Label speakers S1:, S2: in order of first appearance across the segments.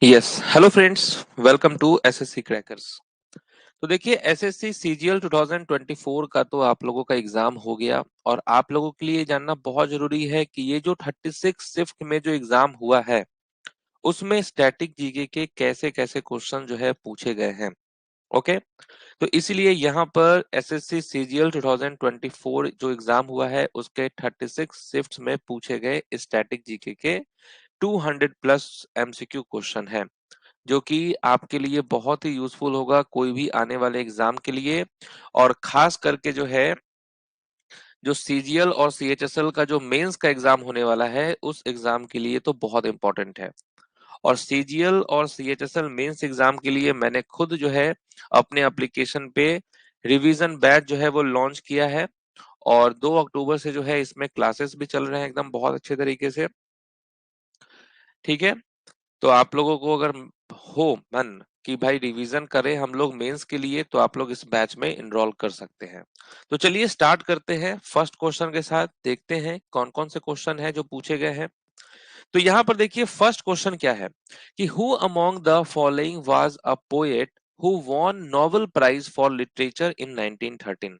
S1: Yes hello friends, welcome to SSC crackers. तो देखिए, SSC CGL 2024 का तो आप लोगों का एग्जाम हो गया और आप लोगों के लिए जानना बहुत जरूरी है कि ये जो 36 शिफ्ट में जो एग्जाम हुआ है उसमें स्टैटिक जीके के कैसे कैसे क्वेश्चन जो है पूछे गए हैं। ओके, तो इसीलिए यहाँ पर एसएससी सीजीएल 2024 जो एग्जाम हुआ है उसके 36 शिफ्ट्स में पूछे गए स्टैटिक जीके के 200 प्लस एमसीक्यू क्वेश्चन है, जो कि आपके लिए बहुत ही यूजफुल होगा कोई भी आने वाले एग्जाम के लिए। और खास करके जो है, जो सीजीएल और सीएचएसएल का जो मेंस का एग्जाम होने वाला है उस एग्जाम के लिए तो बहुत इंपॉर्टेंट है। और सीजीएल और सीएचएसएल मेंस एग्जाम के लिए मैंने खुद जो है अपने एप्लीकेशन पे रिवीजन बैच जो है वो लॉन्च किया है। और 2 अक्टूबर से जो है इसमें क्लासेस भी चल रहे हैं एकदम बहुत अच्छे तरीके से। ठीक है, तो आप लोगों को अगर हो मन कि भाई रिवीजन करें हम लोग मेंस के लिए, तो आप लोग इस बैच में इनरोल कर सकते हैं। तो चलिए स्टार्ट करते हैं फर्स्ट क्वेश्चन के साथ, देखते हैं कौन कौन से क्वेश्चन हैं जो पूछे गए हैं। तो यहाँ पर देखिए फर्स्ट क्वेश्चन क्या है कि who among the following was a poet who won Nobel prize for literature in 1913।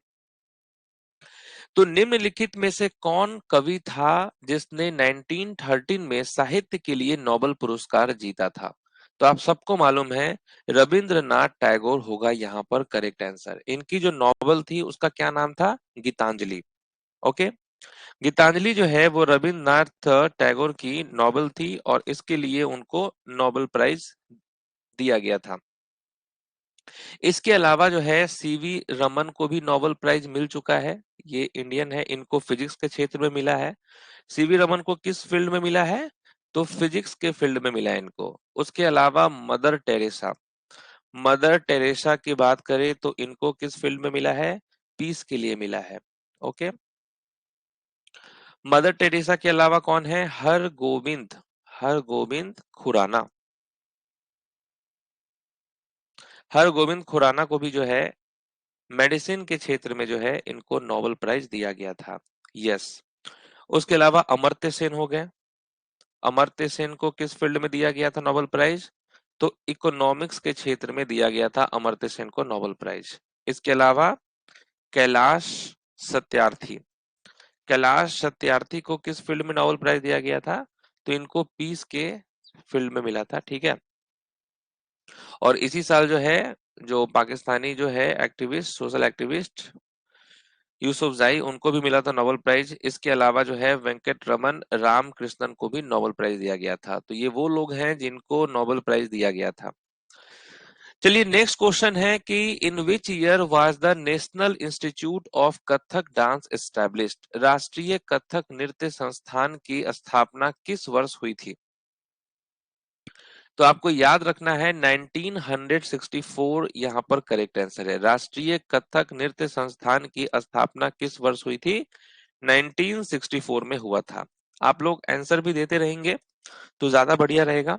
S1: तो निम्नलिखित में से कौन कवि था जिसने 1913 में साहित्य के लिए नोबेल पुरस्कार जीता था? तो आप सबको मालूम है रविंद्रनाथ टैगोर होगा यहाँ पर करेक्ट आंसर। इनकी जो नोबेल थी उसका क्या नाम था? गीतांजलि। ओके, गीतांजलि जो है वो रविंद्रनाथ टैगोर की नोबेल थी और इसके लिए उनको नोबेल प्राइज दिया गया था। इसके अलावा जो है सीवी रमन को भी नोबेल प्राइज मिल चुका है। ये इंडियन है, इनको फिजिक्स के क्षेत्र में मिला है। सीवी रमन को किस फील्ड में मिला है? तो फिजिक्स के फील्ड में मिला है इनको। उसके अलावा मदर टेरेसा, मदर टेरेसा की बात करें तो इनको किस फील्ड में मिला है? पीस के लिए मिला है। ओके, मदर टेरेसा के अलावा कौन है? हर गोविंद खुराना। हर गोविंद खुराना को भी जो है मेडिसिन के क्षेत्र में जो है इनको नोबेल प्राइज दिया गया था। यस, उसके अलावा अमर्त्य सेन हो गए। अमर्त्य सेन को किस फील्ड में दिया गया था नोबेल प्राइज? तो इकोनॉमिक्स के क्षेत्र में दिया गया था अमर्त्य सेन को नोबेल प्राइज। इसके अलावा कैलाश सत्यार्थी, कैलाश सत्यार्थी को किस फील्ड में नोबेल प्राइज दिया गया था? तो इनको पीस के फील्ड में मिला था। ठीक है, और इसी साल जो है, जो पाकिस्तानी जो है एक्टिविस्ट, सोशल एक्टिविस्ट यूसुफजई, उनको भी मिला था नोबेल प्राइज। इसके अलावा जो है वेंकट रमन रामकृष्णन को भी नोबेल प्राइज दिया गया था। तो ये वो लोग हैं जिनको नोबेल प्राइज दिया गया था। चलिए नेक्स्ट क्वेश्चन है कि in which year was the National Institute of Kathak dance established? राष्ट्रीय कथक नृत्य संस्थान की स्थापना किस वर्ष हुई थी? तो आपको याद रखना है 1964 यहाँ पर करेक्ट आंसर है। राष्ट्रीय कथक नृत्य संस्थान की स्थापना किस वर्ष हुई थी? 1964 में हुआ था। आप लोग आंसर भी देते रहेंगे तो ज्यादा बढ़िया रहेगा।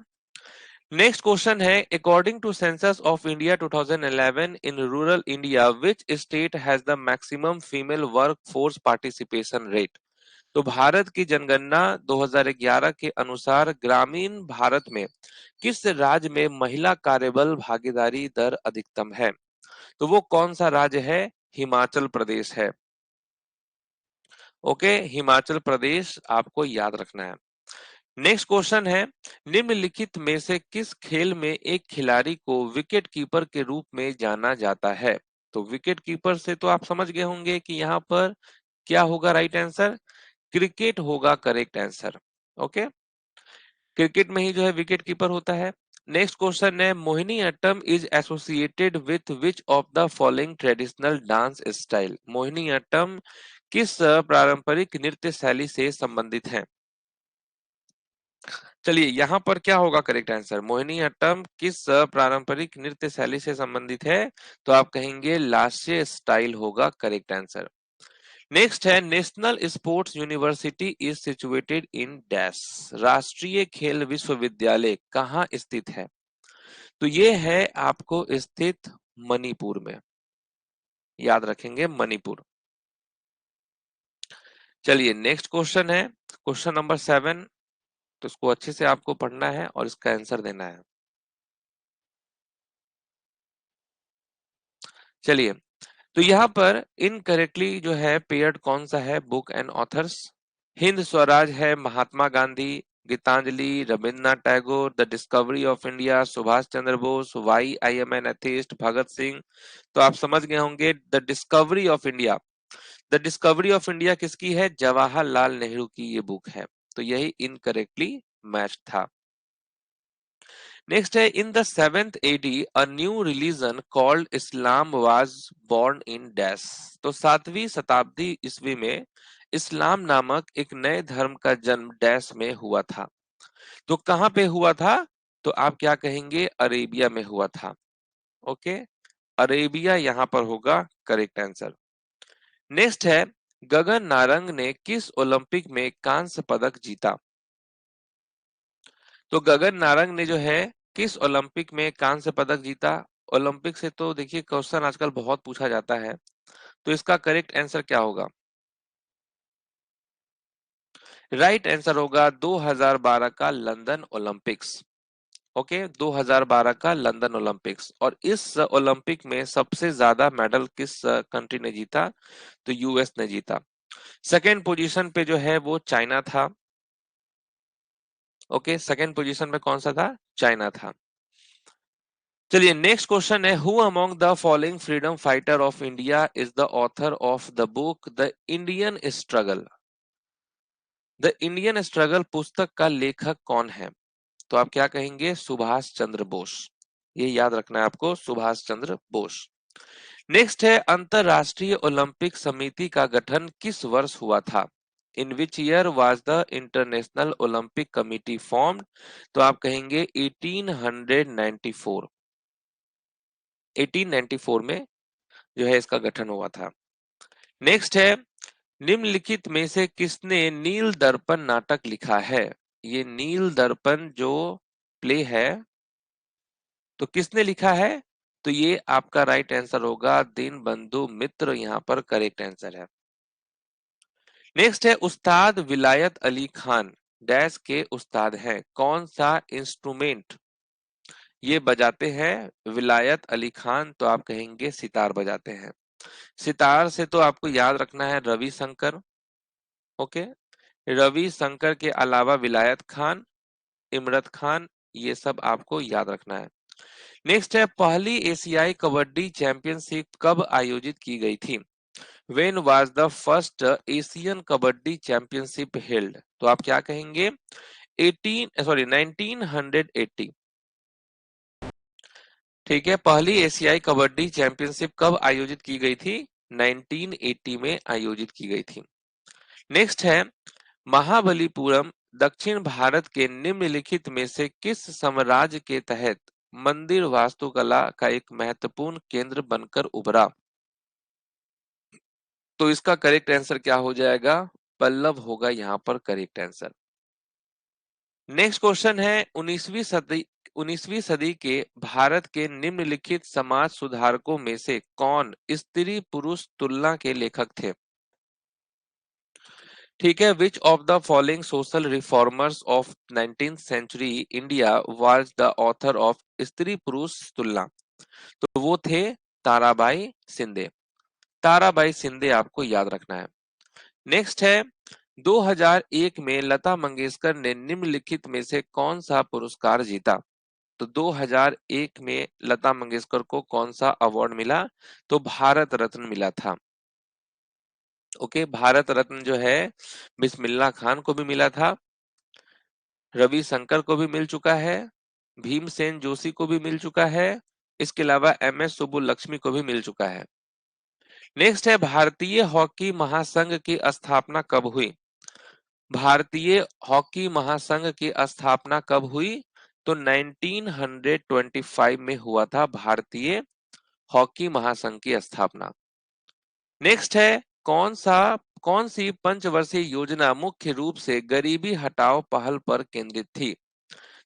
S1: नेक्स्ट क्वेश्चन है according to census of India 2011 in rural India which state has the maximum female work force participation rate? तो भारत की जनगणना 2011 के अनुसार ग्रामीण भारत में किस राज्य में महिला कार्यबल भागीदारी दर अधिकतम है? तो वो कौन सा राज्य है? हिमाचल प्रदेश है। ओके, हिमाचल प्रदेश आपको याद रखना है। नेक्स्ट क्वेश्चन है निम्नलिखित में से किस खेल में एक खिलाड़ी को विकेट कीपर के रूप में जाना जाता है? तो विकेट कीपर से तो आप समझ गए होंगे कि यहाँ पर क्या होगा राइट आंसर? क्रिकेट होगा करेक्ट आंसर। ओके, क्रिकेट में ही जो है विकेट कीपर होता है। नेक्स्ट क्वेश्चन है Mohiniyattam is associated with which of the following traditional dance style? Mohiniyattam किस पारंपरिक नृत्य शैली से संबंधित है? चलिए यहाँ पर क्या होगा करेक्ट आंसर? मोहिनी अट्टम किस पारंपरिक नृत्य शैली से संबंधित है? तो आप कहेंगे लास्य स्टाइल होगा करेक्ट आंसर। नेक्स्ट है national sports university is situated in dash? राष्ट्रीय खेल विश्वविद्यालय कहाँ स्थित है? तो ये है आपको स्थित मणिपुर में। याद रखेंगे मणिपुर। चलिए नेक्स्ट क्वेश्चन है क्वेश्चन नंबर 7। तो इसको अच्छे से आपको पढ़ना है और इसका आंसर देना है। चलिए, तो यहाँ पर इनकरेक्टली जो है पेयर्ड कौन सा है book and authors? Hind Swaraj है Mahatma Gandhi, Gitanjali Rabindranath Tagore, the Discovery of India Subhash Chandra Bose, why I am an atheist Bhagat Singh. तो आप समझ गए होंगे the Discovery of India. The Discovery of India किसकी है? जवाहरलाल नेहरू की ये बुक है। तो यही इनकरेक्टली मैच था। नेक्स्ट है in the 7th AD a new religion called Islam was born in dash. तो 7वीं शताब्दी ईस्वी में इस्लाम नामक एक नए धर्म का जन्म डैश में हुआ था। तो कहां पे हुआ था? तो आप क्या कहेंगे? अरेबिया में हुआ था। ओके, अरेबिया यहां पर होगा करेक्ट आंसर। नेक्स्ट है गगन नारंग ने किस ओलंपिक में कांस्य पदक जीता? तो गगन नारंग ने जो है किस ओलंपिक में कांस्य पदक जीता? ओलंपिक से तो देखिए क्वेश्चन आजकल बहुत पूछा जाता है, तो इसका करेक्ट आंसर क्या होगा? राइट आंसर होगा 2012 का लंदन ओलंपिक्स। ओके, 2012 का लंदन ओलंपिक्स। और इस ओलंपिक में सबसे ज्यादा मेडल किस कंट्री ने जीता? तो यूएस ने जीता। सेकेंड पोजीशन पे जो है वो चाइना था। ओके, सेकेंड पोजीशन में कौन सा था? चाइना था। चलिए नेक्स्ट क्वेश्चन है who among the following freedom fighter of India is the author of the book the Indian struggle? The Indian struggle पुस्तक का लेखक कौन है? तो आप क्या कहेंगे? सुभाष चंद्र बोस। ये याद रखना है आपको, सुभाष चंद्र बोस। नेक्स्ट है अंतरराष्ट्रीय ओलंपिक समिति का गठन किस वर्ष हुआ था? In which year was the International Olympic Committee formed? तो आप कहेंगे 1894। 1894 में जो है इसका गठन हुआ था। नेक्स्ट है निम्नलिखित में से किसने नील दर्पण नाटक लिखा है? ये नील दर्पण जो प्ले है तो किसने लिखा है? तो ये आपका राइट आंसर होगा दीनबंधु मित्र, यहां पर करेक्ट आंसर है। नेक्स्ट है उस्ताद विलायत अली खान डैश के उस्ताद हैं, कौन सा इंस्ट्रूमेंट ये बजाते हैं विलायत अली खान? तो आप कहेंगे सितार बजाते हैं। सितार से तो आपको याद रखना है रविशंकर। ओके, रविशंकर के अलावा विलायत खान, इमरत खान, ये सब आपको याद रखना है। नेक्स्ट है पहली एशियाई कबड्डी चैंपियनशिप कब आयोजित की गई थी? When was the first Asian kabaddi championship held? तो आप क्या कहेंगे? 1980। ठीक है, पहली एशियाई कबड्डी चैंपियनशिप कब आयोजित की गई थी? 1980 में आयोजित की गई थी। नेक्स्ट है महाबलीपुरम दक्षिण भारत के निम्नलिखित में से किस साम्राज्य के तहत मंदिर वास्तुकला का एक महत्वपूर्ण केंद्र बनकर उभरा? तो इसका करेक्ट आंसर क्या हो जाएगा? पल्लव होगा यहाँ पर करेक्ट आंसर। नेक्स्ट क्वेश्चन है 19वीं सदी के भारत के निम्नलिखित समाज सुधारकों में से कौन स्त्री पुरुष तुलना के लेखक थे? ठीक है, which of the following social reformers of 19th century India was the author of Stri Purush तुलना? तो वो थे ताराबाई सिंधे। ताराबाई सिंधे आपको याद रखना है। नेक्स्ट है 2001 में लता मंगेशकर ने निम्नलिखित में से कौन सा पुरस्कार जीता? तो 2001 में लता मंगेशकर को कौन सा अवार्ड मिला? तो भारत रत्न मिला था। ओके, भारत रत्न जो है बिस्मिल्लाह खान को भी मिला था, रविशंकर को भी मिल चुका है, भीमसेन जोशी को भी मिल चुका है, इसके अलावा MS सुब्बुलक्ष्मी को भी मिल चुका है। नेक्स्ट है भारतीय हॉकी महासंघ की स्थापना कब हुई? भारतीय हॉकी महासंघ की स्थापना कब हुई? तो 1925 में हुआ था भारतीय हॉकी महासंघ की स्थापना। नेक्स्ट है कौन सी पंचवर्षीय योजना मुख्य रूप से गरीबी हटाओ पहल पर केंद्रित थी?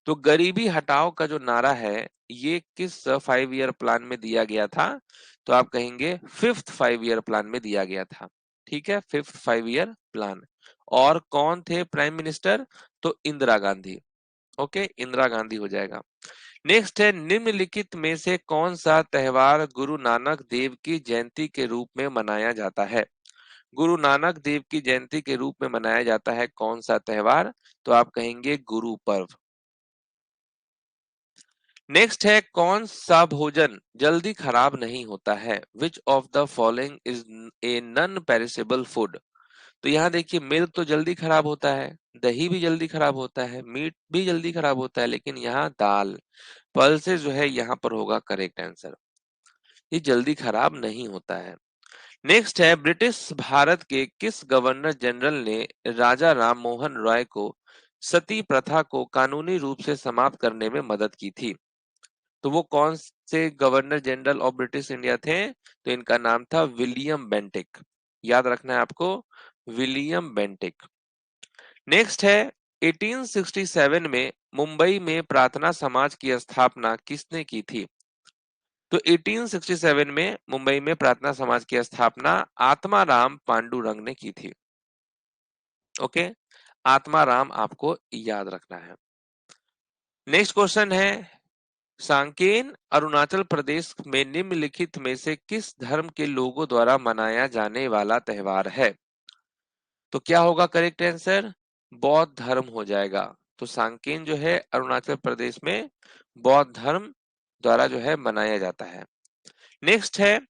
S1: तो गरीबी हटाओ का जो नारा है ये किस 5 ईयर प्लान में दिया गया था? तो आप कहेंगे 5th 5 ईयर प्लान में दिया गया था। ठीक है, 5th 5 ईयर प्लान। और कौन थे प्राइम मिनिस्टर? तो इंदिरा गांधी। ओके, इंदिरा गांधी हो जाएगा। नेक्स्ट है, निम्नलिखित में से कौन सा त्योहार गुरु नानक देव की जयंती के रूप में मनाया जाता है? गुरु नानक देव की जयंती के रूप में मनाया जाता है कौन सा त्योहार? तो आप कहेंगे गुरु पर्व। नेक्स्ट है, कौन सा भोजन जल्दी खराब नहीं होता है? Which of the following is a non perishable food? तो यहाँ देखिए, मिल्क तो जल्दी खराब होता है, दही भी जल्दी खराब होता है, मीट भी जल्दी खराब होता है, लेकिन यहाँ दाल, पल्सेस जो है यहाँ पर होगा करेक्ट आंसर। ये जल्दी खराब नहीं होता है। नेक्स्ट है, ब्रिटिश भारत के किस गवर्नर जनरल ने राजा राम मोहन रॉय को सती प्रथा को कानूनी रूप से समाप्त करने में मदद की थी? तो वो कौन से governor general of British India थे? तो इनका नाम था विलियम बेंटिक। याद रखना है आपको, विलियम बेंटिक। नेक्स्ट है, 1867 में मुंबई में प्रार्थना समाज की स्थापना किसने की थी? तो 1867 में मुंबई में प्रार्थना समाज की स्थापना आत्माराम पांडुरंग ने की थी। ओके, आत्माराम आपको याद रखना है। नेक्स्ट क्वेश्चन है, सांकेन अरुणाचल प्रदेश में निम्नलिखित में से किस धर्म के लोगों द्वारा मनाया जाने वाला त्योहार है? तो क्या होगा करेक्ट आंसर? बौद्ध धर्म हो जाएगा। तो सांकेन जो है अरुणाचल प्रदेश में बौद्ध धर्म द्वारा जो है मनाया जाता है। नेक्स्ट है,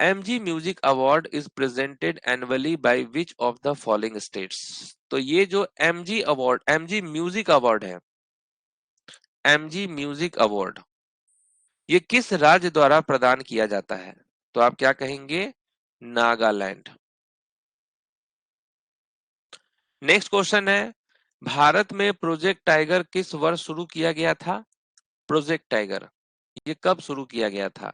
S1: MG music award is presented annually by which of the following states? तो ये जो MG award, MG music award है, एमजी म्यूजिक अवार्ड, ये किस राज्य द्वारा प्रदान किया जाता है? तो आप क्या कहेंगे? नागालैंड। नेक्स्ट क्वेश्चन है, भारत में प्रोजेक्ट टाइगर किस वर्ष शुरू किया गया था? प्रोजेक्ट टाइगर ये कब शुरू किया गया था?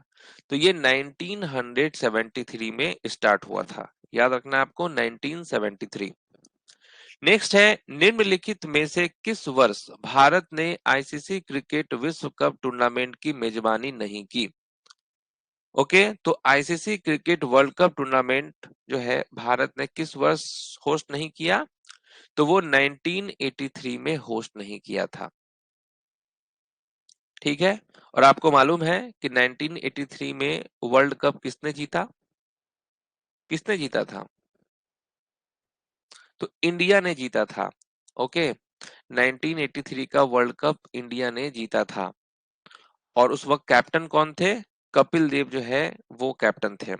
S1: तो ये 1973 में स्टार्ट हुआ था। याद रखना आपको, 1973। नेक्स्ट है, निम्नलिखित में से किस वर्ष भारत ने आईसीसी क्रिकेट विश्व कप टूर्नामेंट की मेजबानी नहीं की? ओके, तो ICC cricket world cup tournament जो है भारत ने किस वर्ष होस्ट नहीं किया? तो वो 1983 में होस्ट नहीं किया था। ठीक है, और आपको मालूम है कि 1983 में वर्ल्ड कप किसने जीता? किसने जीता था? तो इंडिया ने जीता था। ओके, 1983 का वर्ल्ड कप इंडिया ने जीता था, और उस वक्त कैप्टन कौन थे? कपिल देव जो है वो कैप्टन थे।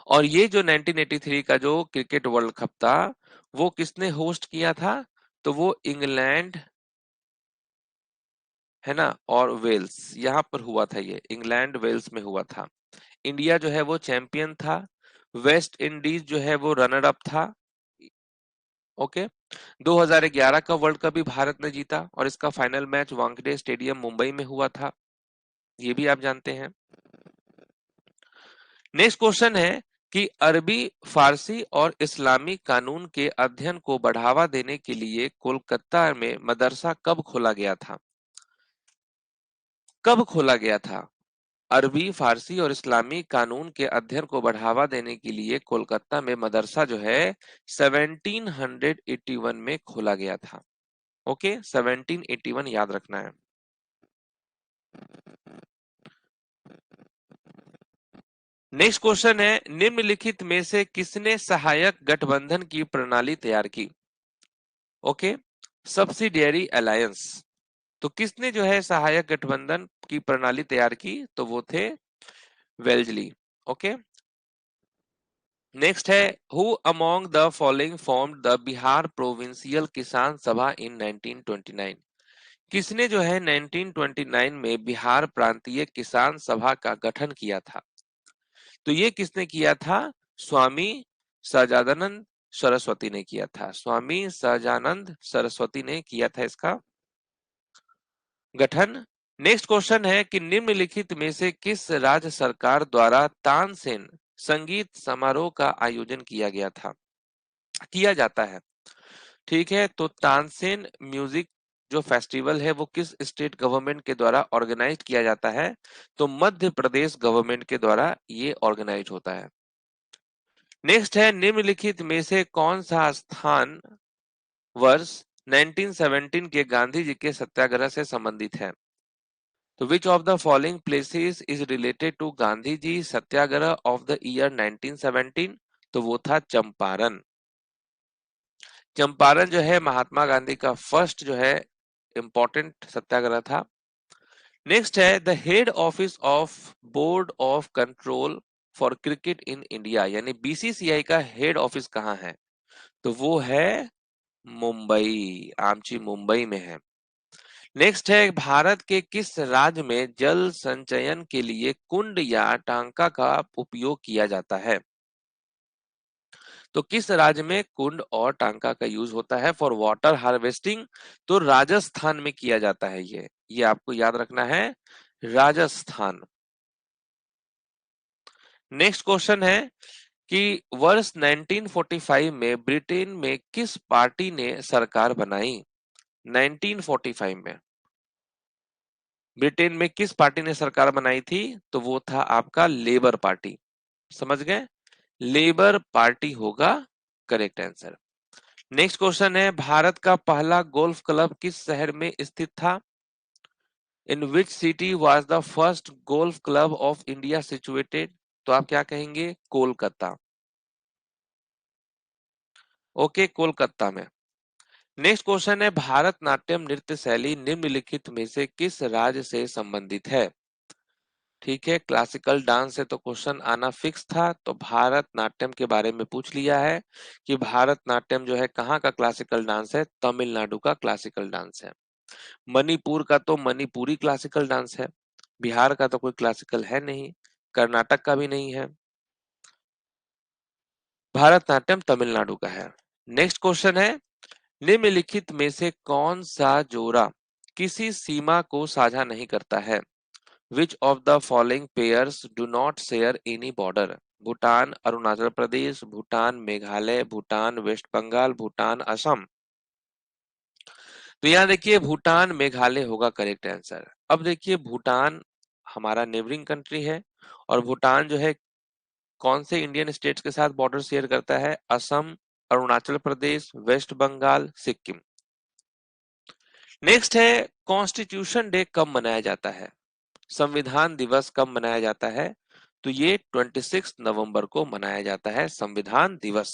S1: और ये जो 1983 का जो क्रिकेट वर्ल्ड कप था, वो किसने होस्ट किया था? तो वो इंग्लैंड, है ना, और वेल्स, यहाँ पर हुआ था। ये इंग्लैंड वेल्स में हुआ था। इंडिया जो है वो चैंपियन था, वेस्ट इंडीज जो है वो रनर अप था। ओके, 2011 का वर्ल्ड कप भी भारत ने जीता, और इसका final match Wankhede stadium Mumbai में हुआ था। ये भी आप जानते हैं। नेक्स्ट क्वेश्चन है कि अरबी, फारसी और इस्लामी कानून के अध्ययन को बढ़ावा देने के लिए कोलकाता में मदरसा कब खोला गया था? कब खोला गया था? अरबी, फारसी और इस्लामी कानून के अध्ययन को बढ़ावा देने के लिए कोलकाता में मदरसा जो है 1781 में खोला गया था। ओके, 1781 याद रखना है। नेक्स्ट क्वेश्चन है, निम्नलिखित में से किसने सहायक गठबंधन की प्रणाली तैयार की? Okay, subsidiary alliance. तो किसने जो है सहायक गठबंधन की प्रणाली तैयार की? तो वो थे वेल्जली। ओके, नेक्स्ट है, who among the following formed the Bihar provincial किसान सभा इन 1929? किसने जो है 1929 में बिहार प्रांतीय किसान सभा का गठन किया था? तो ये किसने किया था? स्वामी सहजानंद सरस्वती ने किया था। स्वामी सहजानंद सरस्वती ने किया था इसका गठन। नेक्स्ट क्वेश्चन है कि निम्नलिखित में से किस राज्य सरकार द्वारा तानसेन संगीत समारोह का आयोजन किया गया था, किया जाता है? ठीक है, तो तानसेन म्यूजिक जो फेस्टिवल है वो किस स्टेट गवर्नमेंट के द्वारा ऑर्गेनाइज किया जाता है? तो मध्य प्रदेश गवर्नमेंट के द्वारा ये ऑर्गेनाइज होता है। नेक्स्ट है, निम्नलिखित में से कौन सा स्थान वर्ष 1917 के गांधी जी के सत्याग्रह से संबंधित है? तो which of the following places is related to Gandhi ji satyagraha of the year 1917? तो वो था चंपारण। चंपारण जो है महात्मा गांधी का फर्स्ट जो है इंपॉर्टेंट सत्याग्रह था। नेक्स्ट है the head office of board of control for cricket in India, यानी बीसीसीआई का हेड ऑफिस कहाँ है? तो वो है मुंबई, आमची मुंबई में है। नेक्स्ट है भारत के किस राज्य में जल संचयन के लिए कुंड या टांका का उपयोग किया जाता है? तो किस राज्य में कुंड और टांका का यूज होता है फॉर वाटर हार्वेस्टिंग? तो राजस्थान में किया जाता है ये आपको याद रखना है, राजस्थान। नेक्स्ट क्वेश्चन है कि वर्ष 1945 में ब्रिटेन में किस पार्टी ने सरकार बनाई? 1945 में ब्रिटेन में किस पार्टी ने सरकार बनाई थी? तो वो था आपका लेबर पार्टी। समझ गए? लेबर पार्टी होगा करेक्ट आंसर। नेक्स्ट क्वेश्चन है भारत का पहला गोल्फ क्लब किस शहर में स्थित था? In which city was the first golf club of India situated? तो आप क्या कहेंगे? कोलकाता। ओके, कोलकाता में। नेक्स्ट क्वेश्चन है भारत नाट्यम नृत्य शैली निम्नलिखित में से किस राज्य से संबंधित है? ठीक है, क्लासिकल डांस से तो क्वेश्चन आना फिक्स था, तो भारत नाट्यम के बारे में पूछ लिया है कि भारत नाट्यम जो है कहाँ का क्लासिकल डांस है? तमिलनाडु का क्लासिकल डांस है। मणिपुर का तो मणिपुरी क्लासिकल डांस है। बिहार का तो कोई क्लासिकल है नहीं, कर्नाटक का भी नहीं है। भारतनाट्यम तमिलनाडु का है। नेक्स्ट क्वेश्चन है निम्नलिखित में से कौन सा जोड़ा किसी सीमा को साझा नहीं करता है? Which of the following pairs do not share any border? Bhutan Arunachal Pradesh, Bhutan Meghalaya, Bhutan West Bengal, Bhutan Assam. तो यहाँ देखिए भूटान मेघालय होगा करेक्ट आंसर। अब देखिए भूटान हमारा नेबरिंग कंट्री है, और भूटान जो है कौन से इंडियन स्टेट्स के साथ बॉर्डर शेयर करता है? असम, अरुणाचल प्रदेश, वेस्ट बंगाल, सिक्किम। नेक्स्ट है कॉन्स्टिट्यूशन डे कब मनाया जाता है? संविधान दिवस कब मनाया जाता है? तो ये 26 नवंबर को मनाया जाता है संविधान दिवस।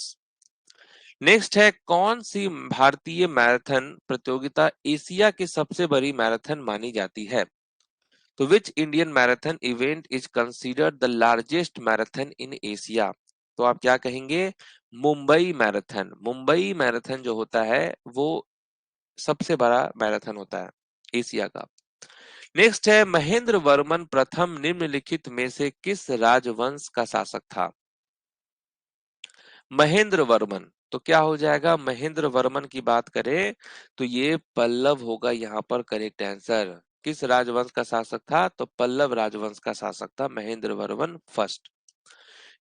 S1: नेक्स्ट है कौन सी भारतीय मैराथन प्रतियोगिता एशिया की सबसे बड़ी मैराथन मानी जाती है? तो which Indian marathon event is considered the largest marathon in Asia? तो आप क्या कहेंगे? मुंबई मैराथन। मुंबई मैराथन जो होता है वो सबसे बड़ा मैराथन होता है एशिया का। नेक्स्ट है महेंद्र वर्मन प्रथम निम्नलिखित में से किस राजवंश का शासक था? महेंद्र वर्मन, तो क्या हो जाएगा? महेंद्र वर्मन की बात करें तो ये पल्लव होगा यहाँ पर करेक्ट आंसर। किस राजवंश का शासक था? तो पल्लव राजवंश का शासक था महेंद्र वर्मन फर्स्ट।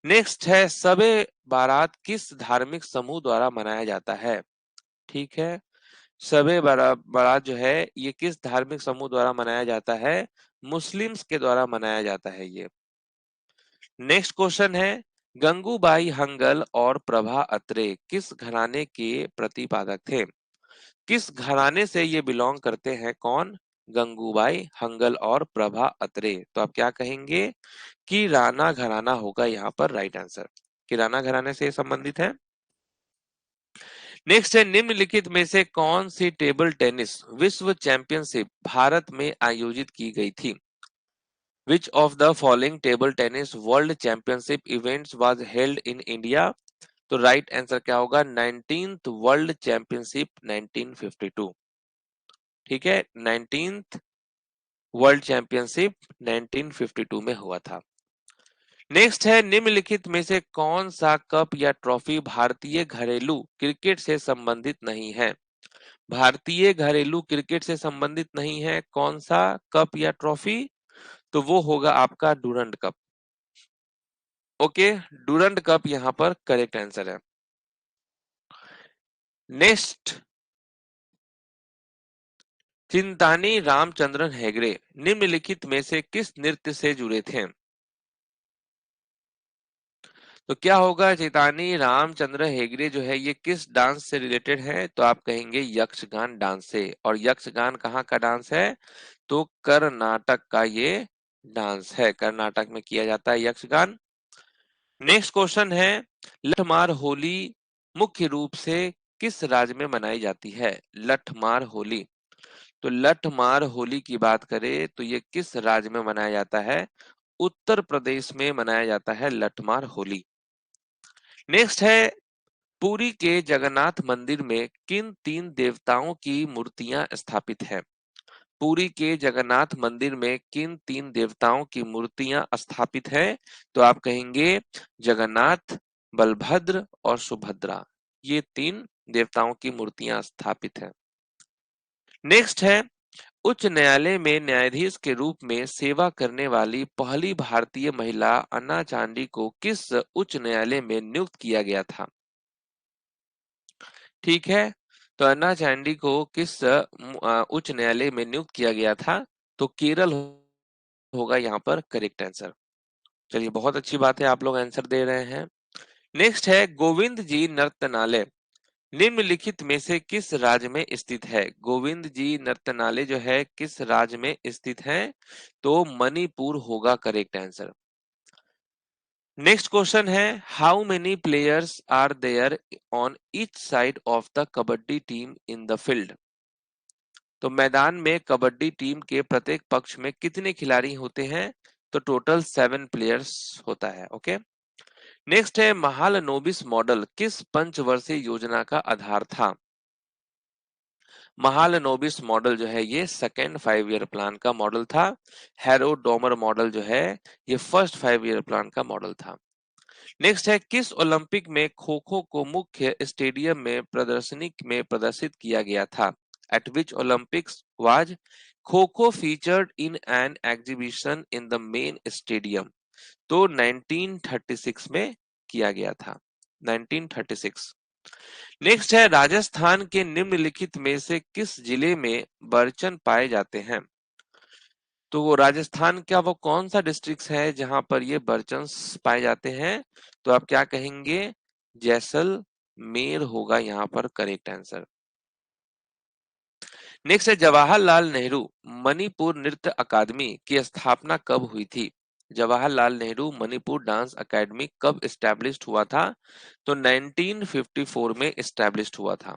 S1: नेक्स्ट है सबे बारात किस धार्मिक समूह द्वारा मनाया जाता है? ठीक है, सबे बारात जो है ये किस धार्मिक समूह द्वारा मनाया जाता है? मुस्लिम्स के द्वारा मनाया जाता है ये। नेक्स्ट क्वेश्चन है गंगूबाई हंगल और प्रभा अत्रे किस घराने के प्रतिपादक थे? किस घराने से ये बिलोंग करते हैं? कौन? गंगूबाई हंगल और प्रभा अत्रे। तो आप क्या कहेंगे? किराना घराना होगा यहाँ पर राइट आंसर। किराना घराने से संबंधित है। नेक्स्ट है निम्नलिखित में से कौन सी टेबल टेनिस विश्व चैंपियनशिप भारत में आयोजित की गई थी? Which of the following table tennis world championship events was held in India? तो राइट आंसर क्या होगा? 19th world championship 1952। ठीक है, 19th वर्ल्ड चैंपियनशिप 1952 में हुआ था। नेक्स्ट है निम्नलिखित में से कौन सा कप या ट्रॉफी भारतीय घरेलू क्रिकेट से संबंधित नहीं है? भारतीय घरेलू क्रिकेट से संबंधित नहीं है कौन सा कप या ट्रॉफी? तो वो होगा आपका Durand cup. Okay, Durand cup यहाँ पर करेक्ट आंसर है। नेक्स्ट चिंतानी रामचंद्रन हेगड़े निम्नलिखित में से किस नृत्य से जुड़े थे? तो क्या होगा, चैतानी रामचंद्र हेगड़े जो है ये किस डांस से रिलेटेड है, तो आप कहेंगे यक्षगान डांस से। और यक्षगान कहाँ का डांस है, तो कर्नाटक का ये डांस है, कर्नाटक में किया जाता है यक्षगान। नेक्स्ट क्वेश्चन है, लठमार होली मुख्य रूप से किस राज्य में मनाई जाती है। लठमार होली, तो लठमार होली की बात करें तो ये किस राज्य में मनाया जाता है, उत्तर प्रदेश में मनाया जाता है लठमार होली। नेक्स्ट है, पुरी के जगन्नाथ मंदिर में किन तीन देवताओं की मूर्तियां स्थापित है। पुरी के जगन्नाथ मंदिर में किन तीन देवताओं की मूर्तियां स्थापित है, तो आप कहेंगे जगन्नाथ, बलभद्र और सुभद्रा, ये तीन देवताओं की मूर्तियां स्थापित है। नेक्स्ट है, उच्च न्यायालय में न्यायाधीश के रूप में सेवा करने वाली पहली भारतीय महिला अन्ना चांडी को किस उच्च न्यायालय में नियुक्त किया गया था। ठीक है, तो अन्ना चांडी को किस उच्च न्यायालय में नियुक्त किया गया था, तो केरल होगा यहाँ पर करेक्ट आंसर। चलिए, बहुत अच्छी बात है, आप लोग आंसर दे रहे हैं। नेक्स्ट है, गोविंद जी नर्तनालय निम्नलिखित में से किस राज्य में स्थित है। गोविंद जी नर्तनालय जो है किस राज्य में स्थित है, तो मणिपुर होगा करेक्ट आंसर। नेक्स्ट क्वेश्चन है, how many players are there on each side of the kabaddi team in the field. तो मैदान में कबड्डी टीम के प्रत्येक पक्ष में कितने खिलाड़ी होते हैं, तो टोटल 7 प्लेयर्स होता है। ओके। नेक्स्ट है, महालनोबिस मॉडल किस पंचवर्षीय योजना का आधार था। महालनोबिस मॉडल जो है ये सेकेंड 5 ईयर प्लान का मॉडल था। हैरोडोमर मॉडल जो है ये फर्स्ट 5 ईयर प्लान का मॉडल था। नेक्स्ट है, किस ओलंपिक में खो खो को मुख्य स्टेडियम में प्रदर्शनी में प्रदर्शित किया गया था। Eight which Olympics was kho kho featured in an exhibition in the main stadium, तो 1936 में किया गया था, 1936। नेक्स्ट है, राजस्थान के निम्नलिखित में से किस जिले में बर्चन पाए जाते हैं। तो वो राजस्थान का वो कौन सा डिस्ट्रिक्ट है जहां पर ये बर्चन्स पाए जाते हैं, तो आप क्या कहेंगे, जैसलमेर होगा यहाँ पर करेक्ट आंसर। नेक्स्ट है, जवाहरलाल नेहरू मणिपुर नृत्य अकादमी की स्थापना कब हुई थी। जवाहरलाल नेहरू मणिपुर डांस अकेडमी कब एस्टैब्लिश्ड हुआ था, तो 1954 में एस्टैब्लिश्ड हुआ था।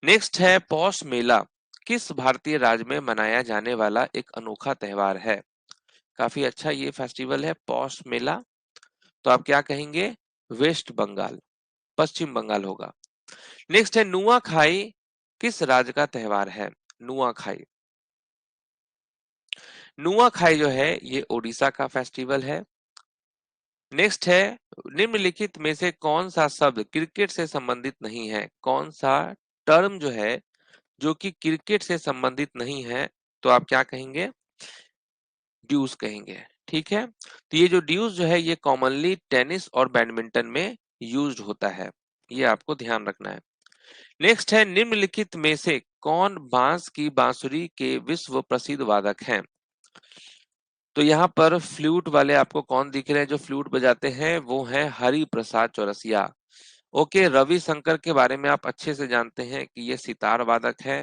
S1: नेक्स्ट है, पौष मेला किस भारतीय राज्य में मनाया जाने वाला एक अनोखा त्योहार है। काफी अच्छा ये फेस्टिवल है पौष मेला, तो आप क्या कहेंगे, वेस्ट बंगाल, पश्चिम बंगाल होगा। नेक्स्ट है, नुआखाई किस राज्य का त्योहार है। नुआखाई, नुआखाई जो है ये ओडिशा का फेस्टिवल है। नेक्स्ट है, निम्नलिखित में से कौन सा शब्द क्रिकेट से संबंधित नहीं है। कौन सा टर्म जो है जो कि क्रिकेट से संबंधित नहीं है, तो आप क्या कहेंगे, ड्यूस कहेंगे। ठीक है, तो ये जो ड्यूस जो है ये कॉमनली टेनिस और बैडमिंटन में यूज्ड होता है, ये आपको ध्यान रखना है। नेक्स्ट है, निम्नलिखित में से कौन बांस की बांसुरी के विश्व प्रसिद्ध वादक हैं। तो यहाँ पर फ्लूट वाले आपको कौन दिख रहे हैं जो फ्लूट बजाते हैं, वो हैं हरि प्रसाद चौरसिया। ओके, रवि शंकर के बारे में आप अच्छे से जानते हैं कि ये सितार वादक है।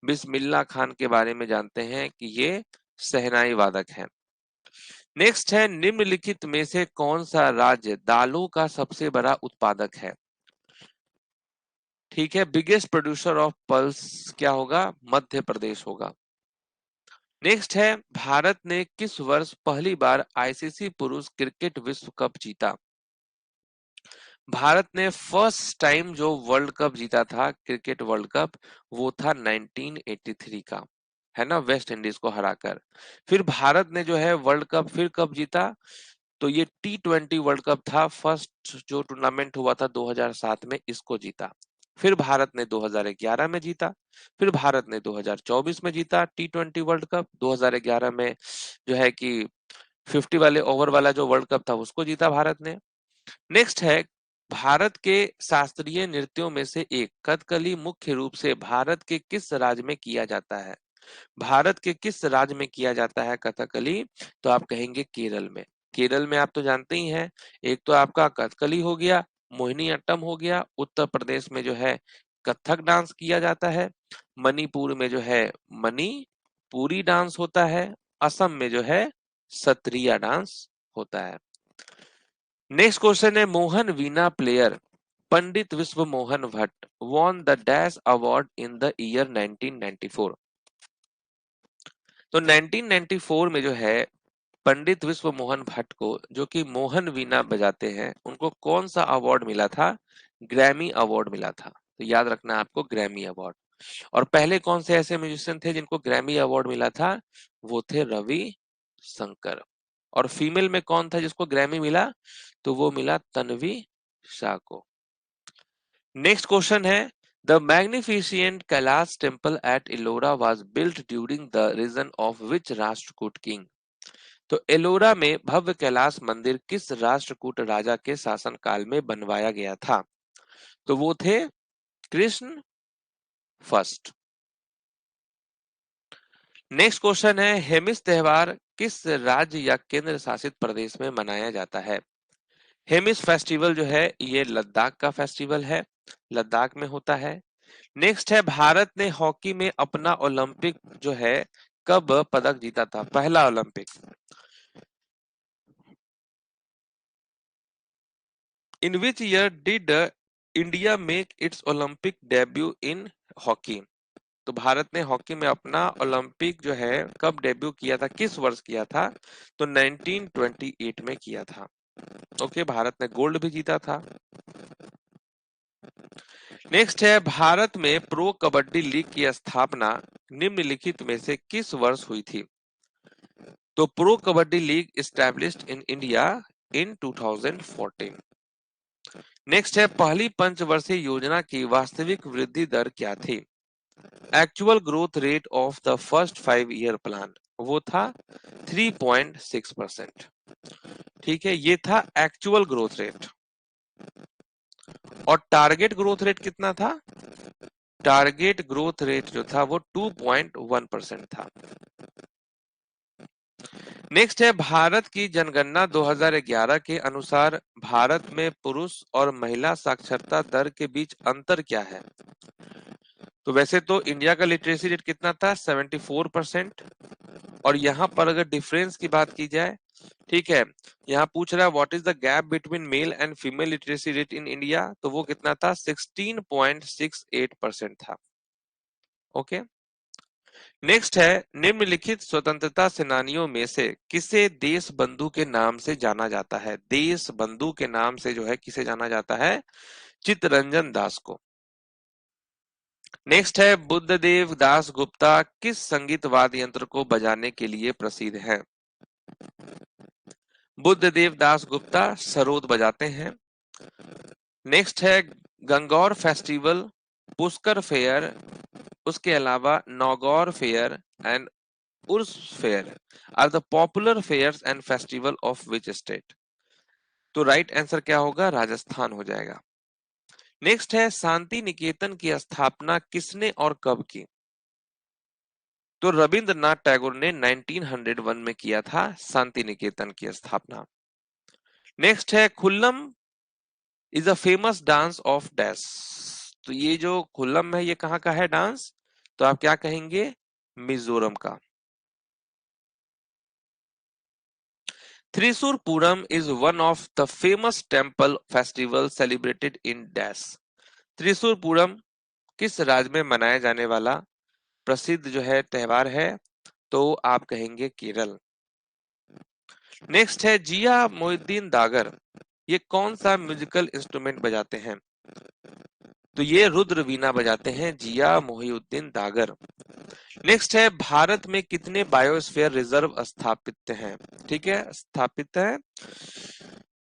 S1: बिस्मिल्लाह खान के बारे में जानते हैं कि ये शहनाई वादक है। नेक्स्ट है, निम्नलिखित में से कौन सा राज्य दालों का सबसे बड़ा उत्पादक है। ठीक है, बिगेस्ट प्रोड्यूसर ऑफ पल्स क्या होगा, मध्य प्रदेश होगा। नेक्स्ट है, भारत ने किस वर्ष पहली बार आईसीसी पुरुष क्रिकेट विश्व कप जीता। भारत ने फर्स्ट टाइम जो वर्ल्ड कप जीता था, क्रिकेट वर्ल्ड कप, वो था 1983 का, है ना, वेस्ट इंडीज को हराकर। फिर भारत ने जो है वर्ल्ड कप फिर कब जीता, तो ये T20 वर्ल्ड कप था, फर्स्ट जो टूर्नामेंट हुआ था 2007 में, इसको जीता। फिर भारत ने 2011 में जीता, फिर भारत ने 2024 में जीता T20 वर्ल्ड कप, 2011 में जो है कि 50 वाले ओवर वाला जो वर्ल्ड कप था उसको जीता भारत ने। नेक्स्ट है, भारत के शास्त्रीय नृत्यों में से एक कथकली मुख्य रूप से भारत के किस राज्य में किया जाता है। भारत के किस राज्य में किया जाता है कथकली, तो आप कहेंगे केरल में। केरल में आप तो जानते ही हैं, एक तो आपका कथकली हो गया, मोहिनीअट्टम हो गया, उत्तर प्रदेश में जो है कथक डांस किया जाता है, मणिपुर में जो है मणिपुरी डांस होता है, असम में जो है सत्रिया डांस होता है। नेक्स्ट क्वेश्चन है, मोहन वीणा प्लेयर पंडित विश्व Mohan Bhatt won the dash award in the year 1994। तो 1994 में जो है पंडित विश्व मोहन भट्ट को, जो कि मोहन वीणा बजाते हैं, उनको कौन सा अवार्ड मिला था? ग्रैमी अवार्ड मिला था। तो याद रखना है आपको, ग्रैमी अवार्ड। और पहले कौन से ऐसे म्यूजिशियन थे जिनको ग्रैमी अवार्ड मिला था? वो थे रवि शंकर। और फीमेल में कौन था जिसको ग्रैमी मिला? तो वो मिला तन्वी शाह को। नेक्स्ट क्वेश्चन है, the magnificent Kailash temple at Ellora was built during the reign of which Rashtrakuta king. तो एलोरा में भव्य कैलाश मंदिर किस राष्ट्रकूट राजा के शासनकाल में बनवाया गया था? तो वो थे कृष्ण फर्स्ट। नेक्स्ट क्वेश्चन है, हेमिस त्योहार किस राज्य या केंद्र शासित प्रदेश में मनाया जाता है? हेमिस फेस्टिवल जो है ये लद्दाख का फेस्टिवल है, लद्दाख में होता है। नेक्स्ट है, भारत ने हॉकी में अपना ओलंपिक जो है कब पदक जीता था, पहला Olympic? In which year did India make it's Olympic debut in hockey. तो भारत ने हॉकी में अपना ओलंपिक जो है कब डेब्यू किया था, किस वर्ष किया था? तो 1928 में किया था। ओके, भारत ने गोल्ड भी जीता था। नेक्स्ट है, भारत में प्रो कबड्डी लीग की स्थापना निम्नलिखित में से किस वर्ष हुई थी? तो pro kabaddi league established in India in 2014। Next है, पहली पंचवर्षीय योजना की वास्तविक वृद्धि दर क्या थी? Actual growth rate of the first 5 year plan, वो था 3.6%। ठीक है, ये था एक्चुअल ग्रोथ रेट। और टारगेट ग्रोथ रेट कितना था? टारगेट ग्रोथ रेट जो था वो 2.1% था। नेक्स्ट है, भारत की जनगणना 2011 के अनुसार भारत में पुरुष और महिला साक्षरता दर के बीच अंतर क्या है? तो वैसे तो इंडिया का लिटरेसी रेट कितना था? 74%। और यहाँ पर अगर डिफरेंस की बात की जाए, ठीक है, यहाँ पूछ रहा है what is the gap between male and female literacy rate in India, तो वो कितना था? 16.68% था। ओके। नेक्स्ट है, निम्नलिखित स्वतंत्रता सेनानियों में से किसे देश बंधु के नाम से जाना जाता है? देश बंधु के नाम से जो है किसे जाना जाता है? चित्तरंजन दास को। नेक्स्ट है, बुद्धदेव दास गुप्ता किस संगीत वाद्य यंत्र को बजाने के लिए प्रसिद्ध है? बुद्धदेव दास गुप्ता सरोद बजाते हैं। नेक्स्ट है, गंगौर फेस्टिवल, पुष्कर फेयर, उसके अलावा Nagaur fair and Urs fair are the popular fairs and festival of which state? तो राइट आंसर क्या होगा? राजस्थान हो जाएगा। नेक्स्ट है, शांति निकेतन की स्थापना किसने और कब की? तो रविंद्रनाथ टैगोर ने 1901 में किया था शांति निकेतन की स्थापना। नेक्स्ट है, Khullam is a famous dance of dash. तो ये जो खुल्लम है ये कहाँ का है डांस? तो आप क्या कहेंगे? मिजोरम का। Thrissur Pooram is one of the famous temple festival celebrated in dash. Thrissur Pooram किस राज्य में मनाया जाने वाला प्रसिद्ध जो है त्योहार है? तो आप कहेंगे केरल। नेक्स्ट है, जिया मोहिउद्दीन दागर ये कौन सा म्यूजिकल इंस्ट्रूमेंट बजाते हैं? तो ये रुद्र वीणा बजाते हैं जिया मोहिउद्दीन दागर। नेक्स्ट है, भारत में कितने बायोस्फीयर रिजर्व स्थापित हैं? ठीक है, स्थापित है।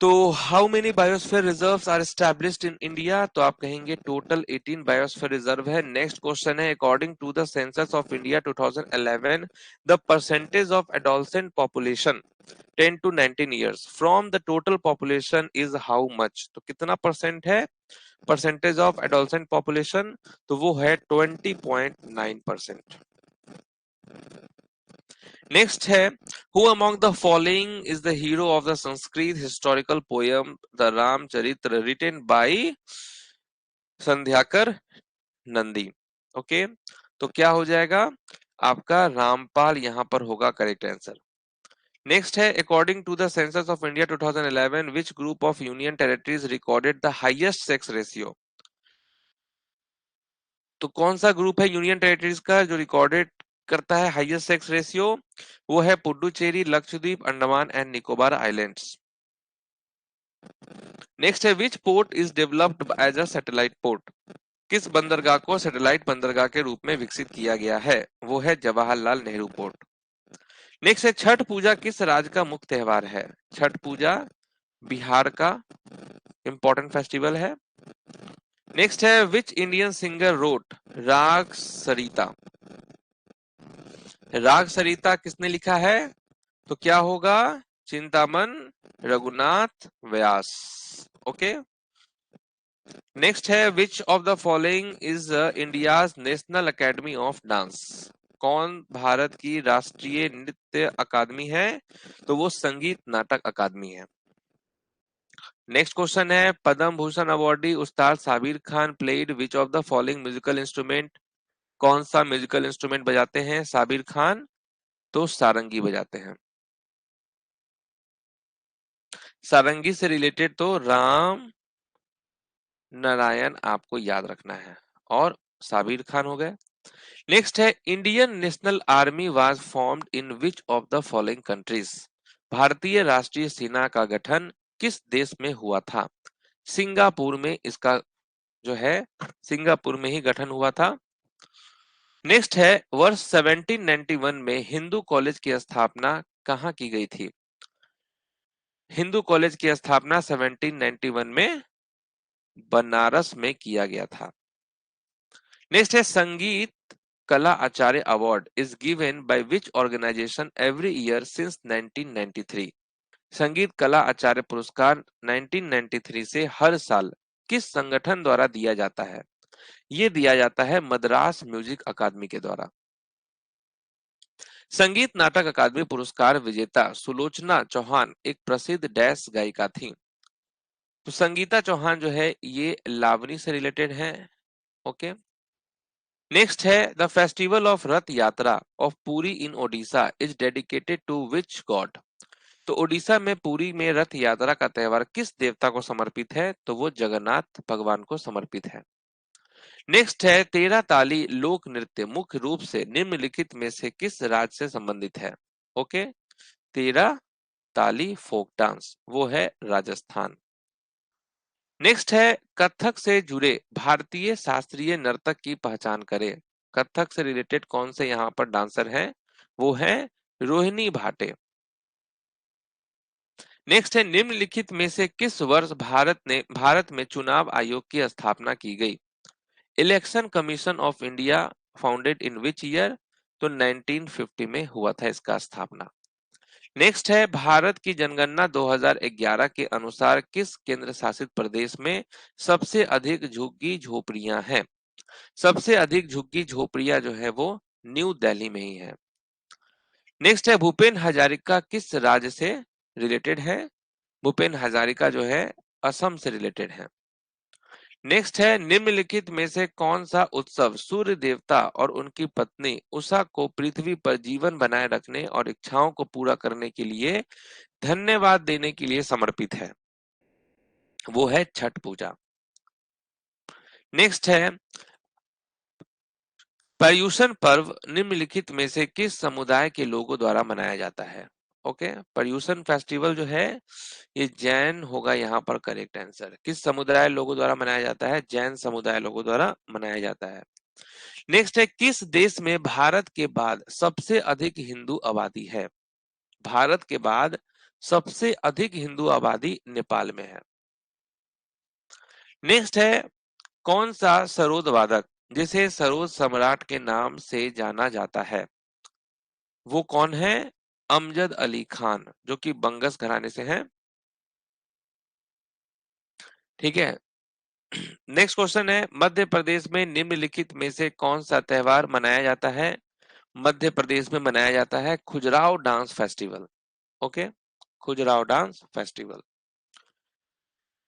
S1: तो how many biosphere reserves are established in India? तो आप कहेंगे टोटल 18 बायोस्फीयर रिजर्व है। नेक्स्ट क्वेश्चन है, according to the census of India 2011 the percentage of adolescent population 10 to 19 years from the total population is how much? तो कितना percent है percentage of adolescent population? तो वो है 20.9%। नेक्स्ट है, Who among the following is the hero of the Sanskrit historical poem The Ramcharitra written by Sandhyakar Nandi? Okay, तो क्या हो जाएगा आपका रामपाल यहां पर होगा करेक्ट आंसर। नेक्स्ट है according to the census of India 2011 which group of union territories recorded the highest sex ratio? तो कौन सा ग्रुप है यूनियन टेरिटरीज का जो रिकॉर्डेड करता है हाईएस्ट सेक्स रेशियो? वो है Puducherry, Lakshadweep, Andaman and Nicobar islands. Next है which port is developed as a satellite port? किस बंदरगाह को सैटेलाइट बंदरगाह के रूप में विकसित किया गया है? वो है जवाहरलाल नेहरू पोर्ट। नेक्स्ट है छठ पूजा किस राज्य का मुख्य त्योहार है? छठ पूजा बिहार का इंपॉर्टेंट फेस्टिवल है। नेक्स्ट है विच इंडियन सिंगर रोट राग सरिता? राग सरिता किसने लिखा है? तो क्या होगा चिंतामन रघुनाथ व्यास। ओके, नेक्स्ट है which of the following is India's national academy of dance? कौन भारत की राष्ट्रीय नृत्य अकादमी है? तो वो संगीत नाटक अकादमी है। नेक्स्ट क्वेश्चन है Padma Bhushan awardee Ustad Sabir Khan played which of the following musical instrument? कौन सा म्यूजिकल इंस्ट्रूमेंट बजाते हैं साबिर खान? तो सारंगी बजाते हैं। सारंगी से रिलेटेड तो राम नारायण आपको याद रखना है और साबिर खान हो गए। नेक्स्ट है Indian national army was formed in which of the following countries? भारतीय राष्ट्रीय सेना का गठन किस देश में हुआ था? सिंगापुर में इसका जो है सिंगापुर में ही गठन हुआ था। नेक्स्ट है वर्ष 1791 में हिंदू कॉलेज की स्थापना कहाँ की गई थी? हिंदू कॉलेज की स्थापना 1791 में बनारस में किया गया था। नेक्स्ट है Sangeet Kala Acharya award is given by which organisation every year since 1993? Sangeet Kala आचार्य पुरस्कार 1993 से हर साल किस संगठन द्वारा दिया जाता है? ये दिया जाता है मद्रास म्यूजिक अकादमी के द्वारा। संगीत नाटक अकादमी पुरस्कार विजेता सुलोचना चौहान एक प्रसिद्ध डैश गायिका थी। तो संगीता चौहान जो है ये लावनी से रिलेटेड है। ओके, नेक्स्ट है the festival of Rath Yatra of Puri in Odisha is dedicated to which god? तो ओडिशा में पुरी में रथ यात्रा का त्यौहार किस देवता को समर्पित है? तो वो जगन्नाथ भगवान को समर्पित है। नेक्स्ट है तेरह ताली लोक नृत्य मुख्य रूप से निम्नलिखित में से किस राज्य से संबंधित है? ओके, तेरह ताली फोक डांस वो है राजस्थान। नेक्स्ट है कथक से जुड़े भारतीय शास्त्रीय नर्तक की पहचान करें। कथक से रिलेटेड कौन से यहाँ पर डांसर हैं? वो है रोहिणी भाटे। नेक्स्ट है निम्नलिखित में से किस वर्ष भारत में चुनाव आयोग की स्थापना की गई? Election commission of India founded in which year? तो 1950 में हुआ था इसका स्थापना। नेक्स्ट है भारत की जनगणना 2011 के अनुसार किस केंद्र शासित प्रदेश में सबसे अधिक झुग्गी झोपड़ियां हैं? सबसे अधिक झुग्गी झोपड़ियां जो है वो न्यू दिल्ली में ही है। नेक्स्ट है भूपेन हजारिका किस राज्य से रिलेटेड है? भूपेन हजारिका जो है असम से रिलेटेड है। नेक्स्ट है निम्नलिखित में से कौन सा उत्सव सूर्य देवता और उनकी पत्नी उषा को पृथ्वी पर जीवन बनाए रखने और इच्छाओं को पूरा करने के लिए धन्यवाद देने के लिए समर्पित है? वो है छठ पूजा। नेक्स्ट है पर्यूषण पर्व निम्नलिखित में से किस समुदाय के लोगों द्वारा मनाया जाता है? ओके, पर्यूषण फेस्टिवल जो है ये जैन होगा यहाँ पर करेक्ट आंसर। किस समुदाय लोगों द्वारा मनाया जाता है? जैन समुदाय लोगों द्वारा मनाया जाता है। नेक्स्ट है किस देश में भारत के बाद सबसे अधिक हिंदू आबादी है? भारत के बाद सबसे अधिक हिंदू आबादी नेपाल में है। नेक्स्ट है कौन सा सरोद वादक जिसे सरोद सम्राट के नाम से जाना जाता है? वो कौन है? अमजद अली खान जो कि बंगस घराने से हैं। ठीक है, नेक्स्ट क्वेश्चन है मध्य प्रदेश में निम्नलिखित में से कौन सा त्योहार मनाया जाता है? मध्य प्रदेश में मनाया जाता है Khajuraho dance festival. Okay, Khajuraho dance festival.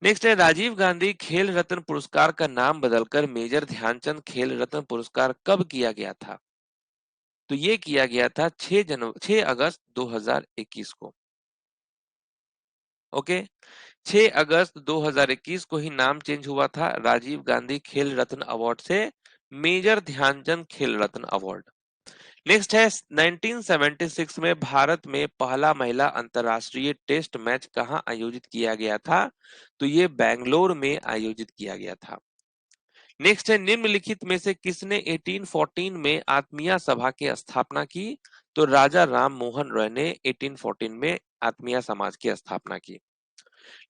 S1: Next है राजीव गांधी खेल रत्न पुरस्कार का नाम बदलकर मेजर ध्यानचंद खेल रत्न पुरस्कार कब किया गया था? तो ये किया गया था 6 अगस्त 2021 को। ओके, 6 अगस्त 2021 को ही नाम चेंज हुआ था राजीव गांधी खेल रत्न अवार्ड से मेजर ध्यानचंद खेल रत्न अवार्ड। नेक्स्ट है 1976 में भारत में पहला महिला अंतरराष्ट्रीय टेस्ट मैच कहां आयोजित किया गया था? तो ये बेंगलोर में आयोजित किया गया था। नेक्स्ट है निम्नलिखित में से किसने 1814 में आत्मीय सभा की स्थापना की? तो राजा राम मोहन रॉय ने 1814 में आत्मीय समाज की स्थापना की।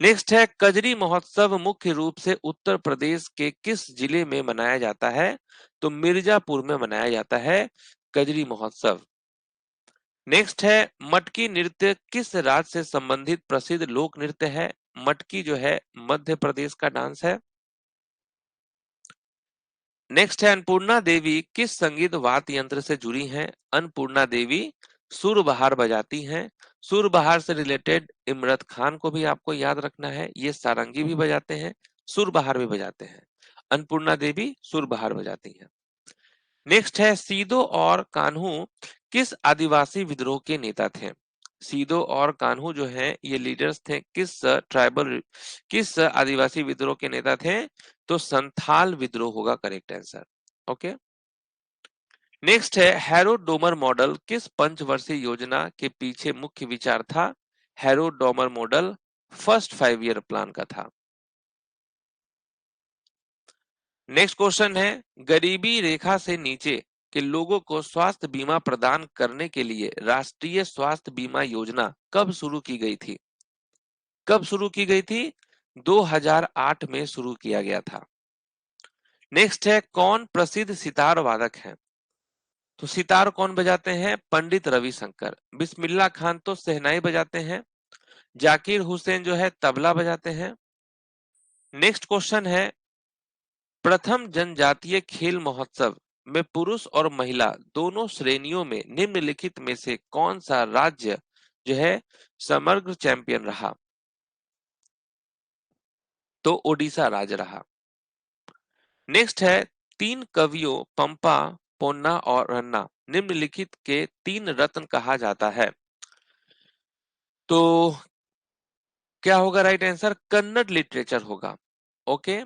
S1: नेक्स्ट है कजरी महोत्सव मुख्य रूप से उत्तर प्रदेश के किस जिले में मनाया जाता है? तो मिर्जापुर में मनाया जाता है कजरी महोत्सव। नेक्स्ट है मटकी नृत्य किस राज्य से संबंधित प्रसिद्ध लोक नृत्य है? मटकी जो है मध्य प्रदेश का डांस है। नेक्स्ट है अन्नपूर्णा देवी किस संगीत वाद्य यंत्र से जुड़ी हैं? अन्नपूर्णा देवी सुर बहार बजाती हैं। सुर बहार से रिलेटेड इमरत खान को भी आपको याद रखना है, ये सारंगी भी बजाते हैं, सुर बहार भी बजाते हैं। अन्नपूर्णा देवी सुर बहार बजाती हैं। नेक्स्ट है सीदो और कान्हू किस आदिवासी विद्रोह के नेता थे? सीदो और कान्हू जो हैं ये लीडर्स थे किस आदिवासी विद्रोह के नेता थे? तो संथाल विद्रोह होगा करेक्ट आंसर। ओके, नेक्स्ट है हैरो डोमर मॉडल किस पंचवर्षीय योजना के पीछे मुख्य विचार था? Harrow Domar model first 5 year plan का था। नेक्स्ट क्वेश्चन है गरीबी रेखा से नीचे के लोगों को स्वास्थ्य बीमा प्रदान करने के लिए राष्ट्रीय स्वास्थ्य बीमा योजना कब शुरू की गई थी? कब शुरू की गई थी? 2008 में शुरू किया गया था। नेक्स्ट है कौन प्रसिद्ध सितार वादक हैं? तो सितार कौन बजाते हैं? पंडित रविशंकर। बिस्मिल्लाह खान तो शहनाई बजाते हैं। जाकिर हुसैन जो है तबला बजाते हैं। नेक्स्ट क्वेश्चन है प्रथम जनजातीय खेल महोत्सव में पुरुष और महिला दोनों श्रेणियों में निम्नलिखित में से कौन सा राज्य जो है समग्र चैंपियन रहा? तो ओडिशा राज्य रहा। नेक्स्ट है तीन कवियों पंपा, पोन्ना और रन्ना निम्नलिखित के तीन रत्न कहा जाता है। तो क्या होगा राइट आंसर? कन्नड़ लिटरेचर होगा। ओके,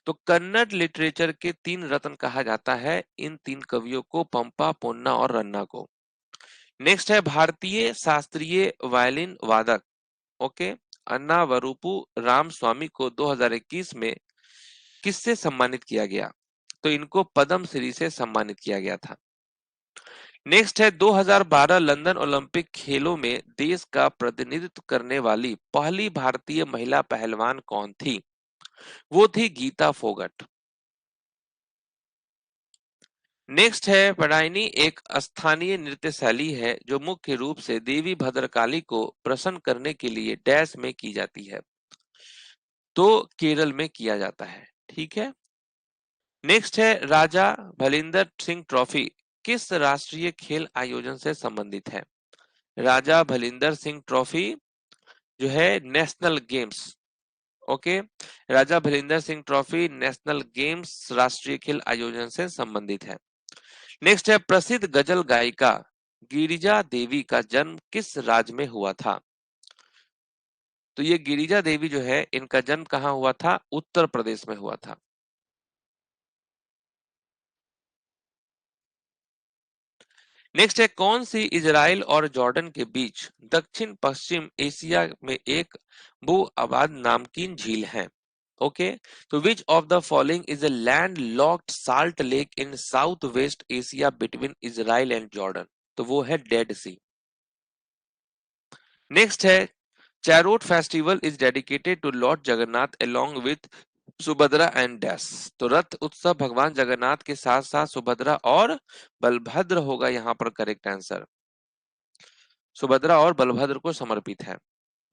S1: तो कन्नड़ लिटरेचर के तीन रत्न कहा जाता है इन तीन कवियों को, पंपा, पोन्ना और रन्ना को। नेक्स्ट है भारतीय शास्त्रीय वायलिन वादक ओके अन्ना वरुपु रामस्वामी को 2021 में किससे सम्मानित किया गया? तो इनको पद्म श्री से सम्मानित किया गया था। नेक्स्ट है 2012 लंदन ओलंपिक खेलों में देश का प्रतिनिधित्व करने वाली पहली भारतीय महिला पहलवान कौन थी? वो थी गीता फोगट। नेक्स्ट है पडायनी एक स्थानीय नृत्य शैली है जो मुख्य रूप से देवी भद्रकाली को प्रसन्न करने के लिए डैश में की जाती है। तो केरल में किया जाता है। ठीक है, नेक्स्ट है राजा भलिंदर सिंह ट्रॉफी किस राष्ट्रीय खेल आयोजन से संबंधित है? राजा भलिंदर सिंह ट्रॉफी जो है नेशनल गेम्स ओके राजा Bhalinder Singh trophy national games राष्ट्रीय खेल आयोजन से संबंधित है। नेक्स्ट है प्रसिद्ध गजल गायिका गिरिजा देवी का जन्म किस राज्य में हुआ था? तो ये गिरिजा देवी जो है इनका जन्म कहाँ हुआ था? उत्तर प्रदेश में हुआ था। नेक्स्ट है कौन सी इजराइल और जॉर्डन के बीच दक्षिण पश्चिम एशिया में एक भू आबाद नामकीन झील है? ओके, तो which of the following is a land locked salt lake in south west Asia between Israel and Jordan? तो वो है डेड सी। नेक्स्ट है chariot festival is dedicated to lord Jagannath along with Subhadra and dash. तो रथ उत्सव भगवान जगन्नाथ के साथ साथ सुभद्रा और बलभद्र होगा यहाँ पर करेक्ट आंसर। सुभद्रा और बलभद्र को समर्पित है।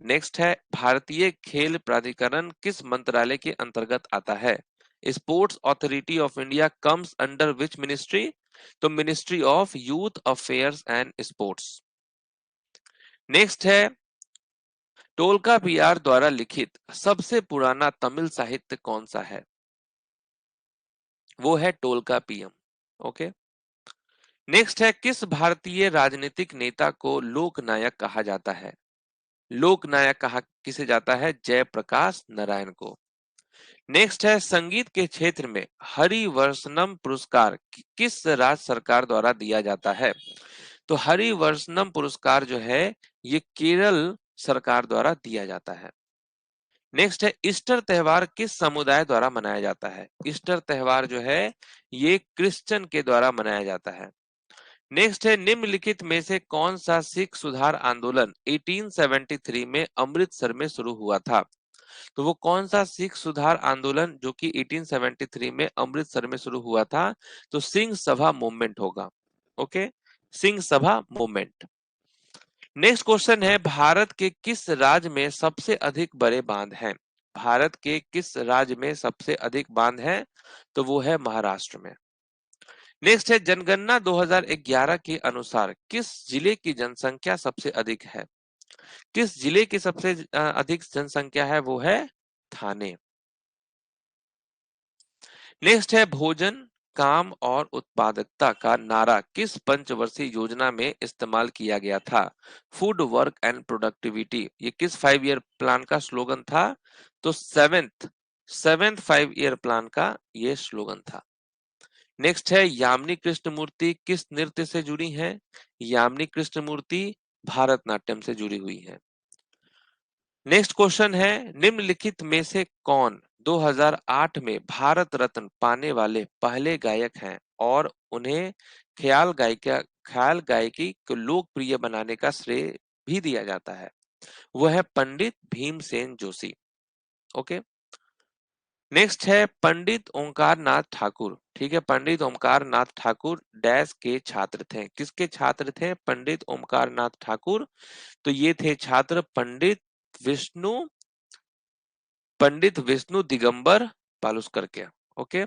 S1: नेक्स्ट है भारतीय खेल प्राधिकरण किस मंत्रालय के अंतर्गत आता है? Sports Authority of India comes under which ministry? तो ministry of youth affairs and sports. Next है टोल्कापियार द्वारा लिखित सबसे पुराना तमिल साहित्य कौन सा है? वो है टोल्कापियम। ओके। नेक्स्ट है, किस भारतीय राजनीतिक नेता को लोकनायक कहा जाता है? लोकनायक कहा किसे जाता है? जयप्रकाश नारायण को। नेक्स्ट है, संगीत के क्षेत्र में हरिवर्षनम पुरस्कार किस राज्य सरकार द्वारा दिया जाता है? तो हरिवर्षनम पुरस्कार जो है ये केरल सरकार द्वारा दिया जाता है। नेक्स्ट है, ईस्टर त्योहार किस समुदाय द्वारा मनाया जाता है? ईस्टर त्योहार जो है ये क्रिश्चियन के द्वारा मनाया जाता है। नेक्स्ट है, निम्नलिखित में से कौन सा सिख सुधार आंदोलन 1873 में अमृतसर में शुरू हुआ था? तो वो कौन सा सिख सुधार आंदोलन जो कि 1873 में अमृतसर में शुरू हुआ था? तो सिंह सभा मूवमेंट होगा। Okay, Singh Sabha movement. Next question है, भारत के किस राज्य में सबसे अधिक बड़े बांध हैं? भारत के किस राज्य में सबसे अधिक बांध हैं? तो वो है महाराष्ट्र में। नेक्स्ट है, जनगणना 2011 के अनुसार किस जिले की जनसंख्या सबसे अधिक है? किस जिले की सबसे अधिक जनसंख्या है? वो है थाने। नेक्स्ट है, भोजन, काम और उत्पादकता का नारा किस पंचवर्षीय योजना में इस्तेमाल किया गया था? फूड, वर्क एंड प्रोडक्टिविटी, ये किस 5 ईयर प्लान का स्लोगन था? तो सेवेंथ 5 ईयर प्लान का ये स्लोगन था। नेक्स्ट है, यामिनी कृष्णमूर्ति किस नृत्य से जुड़ी हैं? यामिनी कृष्णमूर्ति भारतनाट्यम से जुड़ी हुई हैं। नेक्स्ट क्वेश्चन है, निम्नलिखित में से कौन 2008 में भारत रत्न पाने वाले पहले गायक हैं और उन्हें ख्याल गायकी को लोकप्रिय बनाने का श्रेय भी दिया जाता है? वो है पंडित भीमसेन जोशी। ओके। नेक्स्ट है, पंडित ओंकार नाथ ठाकुर। ठीक है, पंडित ओंकार नाथ ठाकुर डैश के छात्र थे? किसके छात्र थे पंडित ओंकार नाथ ठाकुर? तो ये थे छात्र विष्णु पंडित विष्णु दिगंबर पालुस्कर के। ओके,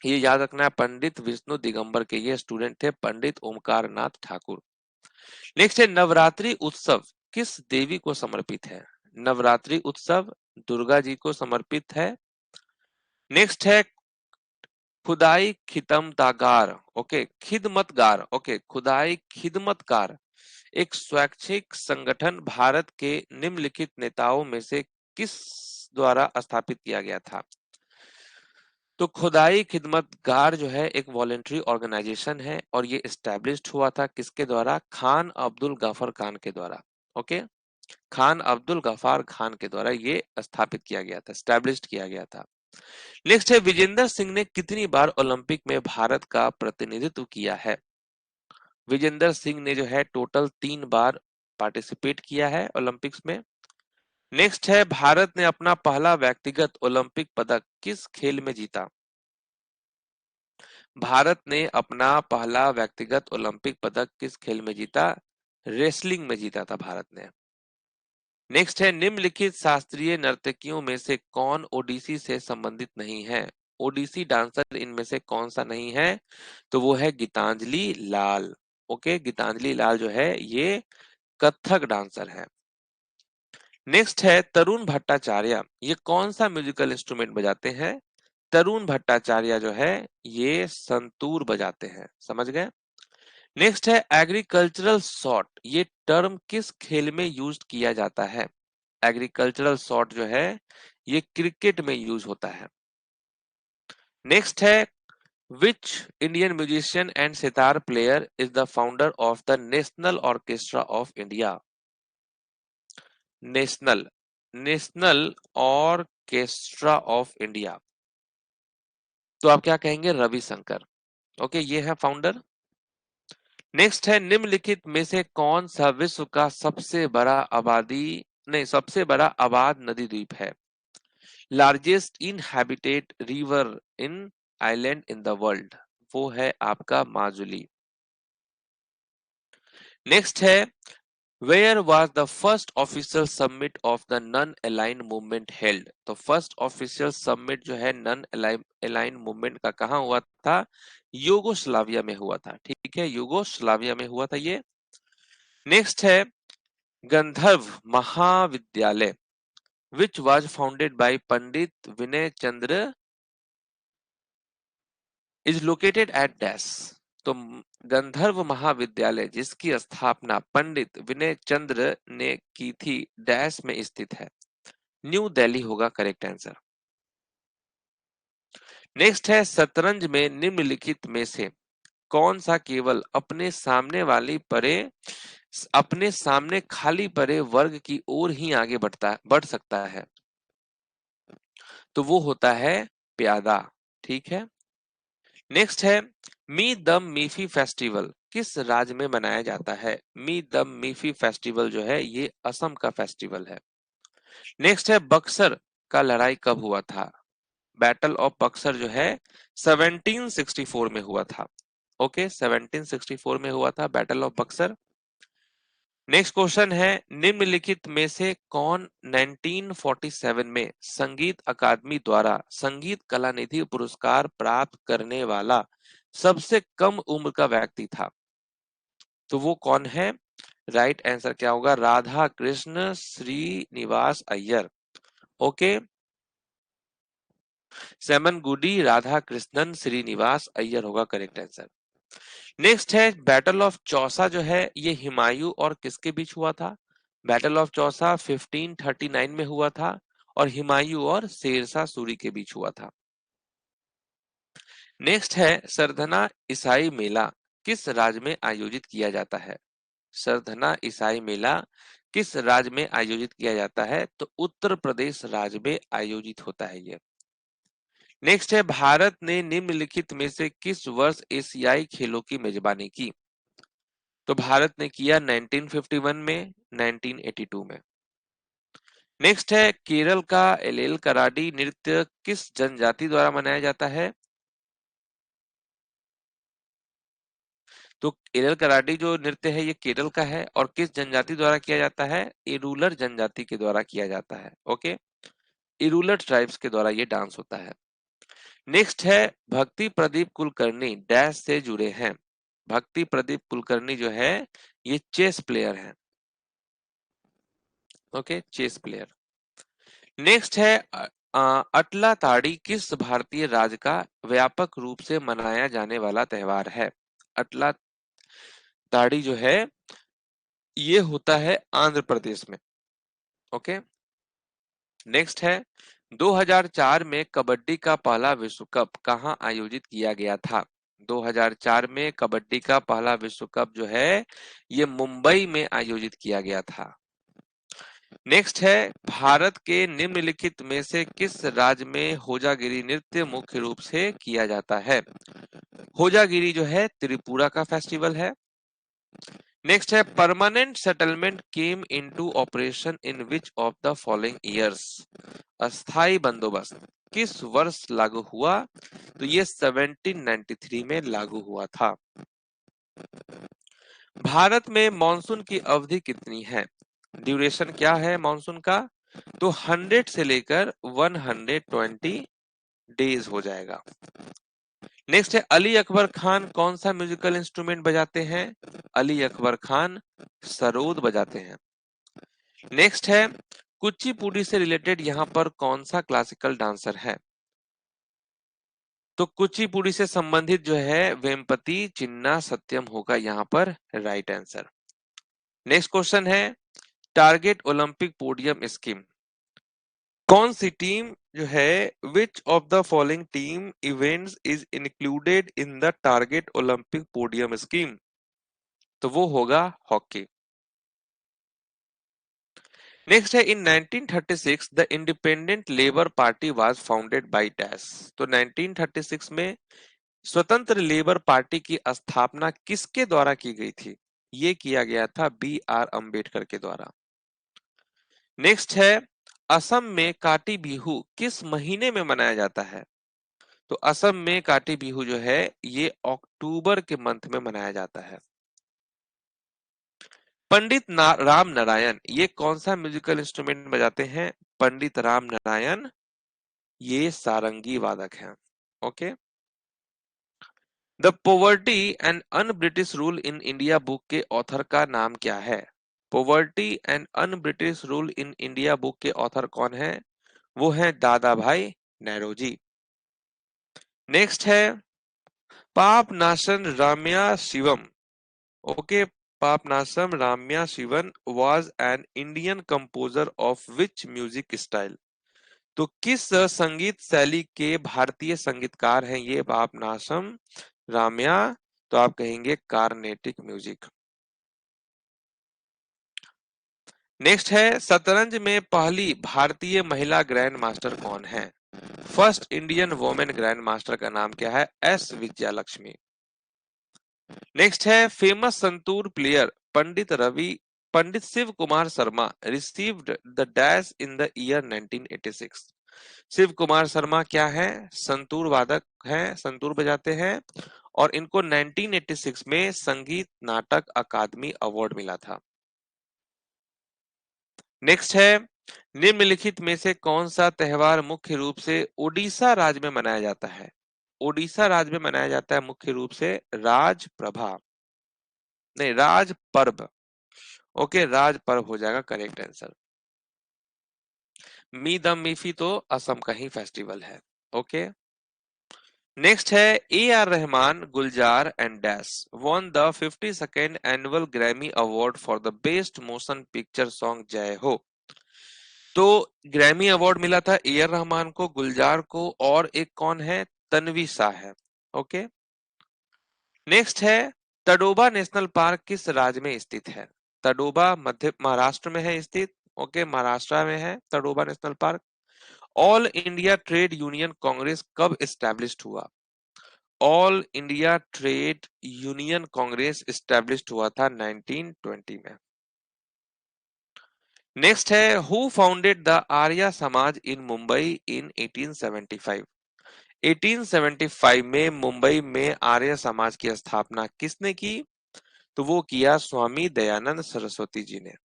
S1: ये याद रखना है, पंडित विष्णु दिगंबर के ये स्टूडेंट थे पंडित ओमकार नाथ ठाकुर। नेक्स्ट है, नवरात्रि उत्सव किस देवी को समर्पित है? नवरात्रि उत्सव दुर्गा जी को समर्पित है। नेक्स्ट है, खुदाई खिदमतगार। ओके, खिदमतगार। ओके, खुदाई खिदमतगार एक स्वैच्छिक संगठन भारत के निम्नलिखित नेताओं में से किस द्वारा स्थापित किया गया था? तो खुदाई खिदमतगार जो है एक वॉलेंट्री ऑर्गेनाइजेशन है और ये एस्टेब्लिश्ड हुआ था किसके द्वारा? खान अब्दुल गफर खान के द्वारा। ओके, खान अब्दुल गफार खान के द्वारा ये स्थापित किया गया था, एस्टेब्लिश्ड किया गया था। नेक्स्ट है, विजेंदर सिंह ने कितनी बार ओलंपिक में भारत का प्रतिनिधित्व किया है? विजेंदर सिंह ने जो है टोटल 3 बार पार्टिसिपेट किया है ओलंपिक्स में। नेक्स्ट है, भारत ने अपना पहला व्यक्तिगत ओलंपिक पदक किस खेल में जीता? भारत ने अपना पहला व्यक्तिगत ओलंपिक पदक किस खेल में जीता? रेसलिंग में जीता था भारत ने। नेक्स्ट है, निम्नलिखित शास्त्रीय नर्तकियों में से कौन ओडिसी से संबंधित नहीं है? ओडिसी डांसर इनमें से कौन सा नहीं है? तो वो है गीतांजलि लाल। ओके, गीतांजलि लाल जो है ये कथक डांसर है। नेक्स्ट है, तरुण भट्टाचार्य ये कौन सा म्यूजिकल इंस्ट्रूमेंट बजाते हैं? तरुण भट्टाचार्य जो है ये संतूर बजाते हैं। समझ गए? नेक्स्ट है, एग्रीकल्चरल शॉट ये टर्म किस खेल में यूज किया जाता है? एग्रीकल्चरल शॉट जो है ये क्रिकेट में यूज होता है। नेक्स्ट है, which Indian musician and sitar player is the founder of the national orchestra of India? National national orchestra of India, तो आप क्या कहेंगे? रविशंकर। ओके, ये है फाउंडर। नेक्स्ट है, निम्नलिखित में से कौन सा विश्व का सबसे बड़ा आबाद नदी द्वीप है? Largest inhabited river in island in the world, वो है आपका माजुली। नेक्स्ट है, where was the first official summit of the non aligned movement held? तो फर्स्ट ऑफिशियल समिट जो है नॉन अलाइंड मूवमेंट का कहां हुआ था? यूगोस्लाविया में हुआ था। ठीक है, यूगोस्लाविया में हुआ था ये। नेक्स्ट है, गंधर्व महाविद्यालय which was founded by Pandit Vinay Chandra is located at dash. तो गंधर्व महाविद्यालय जिसकी स्थापना पंडित विनय चंद्र ने की थी डैश में स्थित है। न्यू दिल्ली होगा करेक्ट आंसर। नेक्स्ट है शतरंज में निम्नलिखित में से कौन सा केवल अपने सामने खाली पड़े वर्ग की ओर ही आगे बढ़ सकता है। तो वो होता है प्यादा। ठीक है। नेक्स्ट है मी दम मीफी फेस्टिवल किस राज्य में मनाया जाता है। मी दम मीफी फेस्टिवल जो है ये असम का फेस्टिवल है। नेक्स्ट है बक्सर का लड़ाई कब हुआ था। बैटल ऑफ बक्सर जो है 1764 में हुआ था। ओके 1764 में हुआ था battle of Buxar. Next question है निम्नलिखित में से कौन 1947 में संगीत अकादमी द्वारा संगीत कला निधि पुरस्कार प्राप्त करने वाला सबसे कम उम्र का व्यक्ति था। तो वो कौन है। राइट आंसर क्या होगा राधा कृष्ण श्रीनिवास अय्यर। ओके सेमनगुडी राधा कृष्णन श्रीनिवास अय्यर होगा करेक्ट आंसर। नेक्स्ट है बैटल ऑफ चौसा जो है ये हुमायूं और किसके बीच हुआ था। बैटल ऑफ चौसा 1539 में हुआ था और हुमायूं और शेरशाह सूरी के बीच हुआ था। नेक्स्ट है सरधना ईसाई मेला किस राज्य में आयोजित किया जाता है। सरधना ईसाई मेला किस राज्य में आयोजित किया जाता है। तो उत्तर प्रदेश राज्य में आयोजित होता है ये। नेक्स्ट है भारत ने निम्नलिखित में से किस वर्ष एशियाई खेलों की मेजबानी की। तो भारत ने किया 1951 में 1982 में। नेक्स्ट है केरल का एलेल कराडी नृत्य किस जनजाति द्वारा मनाया जाता है। तो एलेल कराडी जो नृत्य है ये केरल का है और किस जनजाति द्वारा किया जाता है। इरूलर जनजाति के द्वारा किया जाता है। ओके इरूलर ट्राइब्स के द्वारा ये डांस होता है। नेक्स्ट है भक्ति प्रदीप कुलकर्णी डैश से जुड़े हैं। भक्ति प्रदीप कुलकर्णी जो है ये चेस प्लेयर है। Okay chess player. नेक्स्ट है अटला ताड़ी किस भारतीय राज्य का व्यापक रूप से मनाया जाने वाला त्योहार है। अटला ताड़ी जो है ये होता है आंध्र प्रदेश में। ओके नेक्स्ट है 2004 में कबड्डी का पहला विश्व कप कहां आयोजित किया गया था। 2004 में कबड्डी का पहला विश्व कप जो है ये मुंबई में आयोजित किया गया था। नेक्स्ट है भारत के निम्नलिखित में से किस राज्य में होजागिरी नृत्य मुख्य रूप से किया जाता है। होजागिरी जो है त्रिपुरा का फेस्टिवल है। नेक्स्ट है permanent settlement came into operation in which of the following years. अस्थाई बंदोबस्त किस वर्ष लागू हुआ। तो ये 1793 में लागू हुआ था। भारत में मॉनसून की अवधि कितनी है। ड्यूरेशन क्या है मॉनसून का। तो 100 से लेकर 120 डेज हो जाएगा। नेक्स्ट है अली अकबर खान कौन सा म्यूजिकल इंस्ट्रूमेंट बजाते हैं। अली अकबर खान सरोद बजाते हैं। नेक्स्ट है कुचिपुड़ी से रिलेटेड यहाँ पर कौन सा क्लासिकल डांसर है। तो कुचिपुड़ी से संबंधित जो है वेम्पति चिन्ना सत्यम होगा यहाँ पर राइट आंसर। नेक्स्ट क्वेश्चन है टारगेट ओलंपिक पोडियम स्कीम कौन सी टीम जो है which of the following team events is included in the target Olympic podium scheme. तो वो होगा हॉकी। नेक्स्ट है इन 1936 the independent labour party was founded by dash. तो 1936 में स्वतंत्र लेबर पार्टी की स्थापना किसके द्वारा की गई थी। ये किया गया था बी आर अम्बेडकर के द्वारा। नेक्स्ट है असम में काटी बिहू किस महीने में मनाया जाता है। तो असम में काटी बिहू जो है ये अक्टूबर के मंथ में मनाया जाता है। पंडित राम नारायण ये कौन सा म्यूजिकल इंस्ट्रूमेंट बजाते हैं। पंडित राम नारायण ये सारंगी वादक हैं। Okay the poverty and un British rule in India book के ऑथर का नाम क्या है। Poverty and un British rule in India book के ऑथर कौन है? वो है दादा भाई नेरोजी। नेक्स्ट है Papanasam Ramya Sivam. Okay, Papanasam Ramya Sivan was an Indian composer of which music style? तो किस संगीत शैली के भारतीय संगीतकार हैं ये पापनासम राम्या? तो आप कहेंगे कार्नेटिक म्यूजिक। नेक्स्ट है शतरंज में पहली भारतीय महिला ग्रैंड मास्टर कौन है? First Indian women grand master का नाम क्या है? एस विजयालक्ष्मी। नेक्स्ट है famous santoor player Pandit Shiv Kumar Sharma received the dash in the year 1986। Shiv Kumar Sharma क्या है? संतूर वादक हैं, संतूर बजाते हैं, और इनको 1986 में संगीत नाटक अकादमी अवार्ड मिला था। नेक्स्ट है निम्नलिखित में से कौन सा त्योहार मुख्य रूप से ओडिशा राज्य में मनाया जाता है? ओडिशा राज्य में मनाया जाता है मुख्य रूप से राज प्रभा, नहीं राज पर्व। ओके, राज पर्व हो जाएगा करेक्ट आंसर। मी दम मीफी तो असम का ही फेस्टिवल है। ओके, नेक्स्ट है A R Rahman Gulzar and dash won the 52nd annual Grammy award for the best motion picture song जय हो। तो ग्रैमी अवार्ड मिला था ए आर रहमान को, गुलजार को, और एक कौन है? तन्वी शाह है। ओके, नेक्स्ट है तडोबा नेशनल पार्क किस राज्य में स्थित है? तडोबा मध्य महाराष्ट्र में है स्थित। ओके, महाराष्ट्र में है Tadoba national park. All India trade union Congress कब एस्टैब्लिश्ड हुआ? All India trade union Congress established हुआ था 1920 में। नेक्स्ट है who founded the Arya Samaj इन मुंबई इन 1875? 1875 में मुंबई में आर्य समाज की स्थापना किसने की? तो वो किया स्वामी दयानंद सरस्वती जी ने।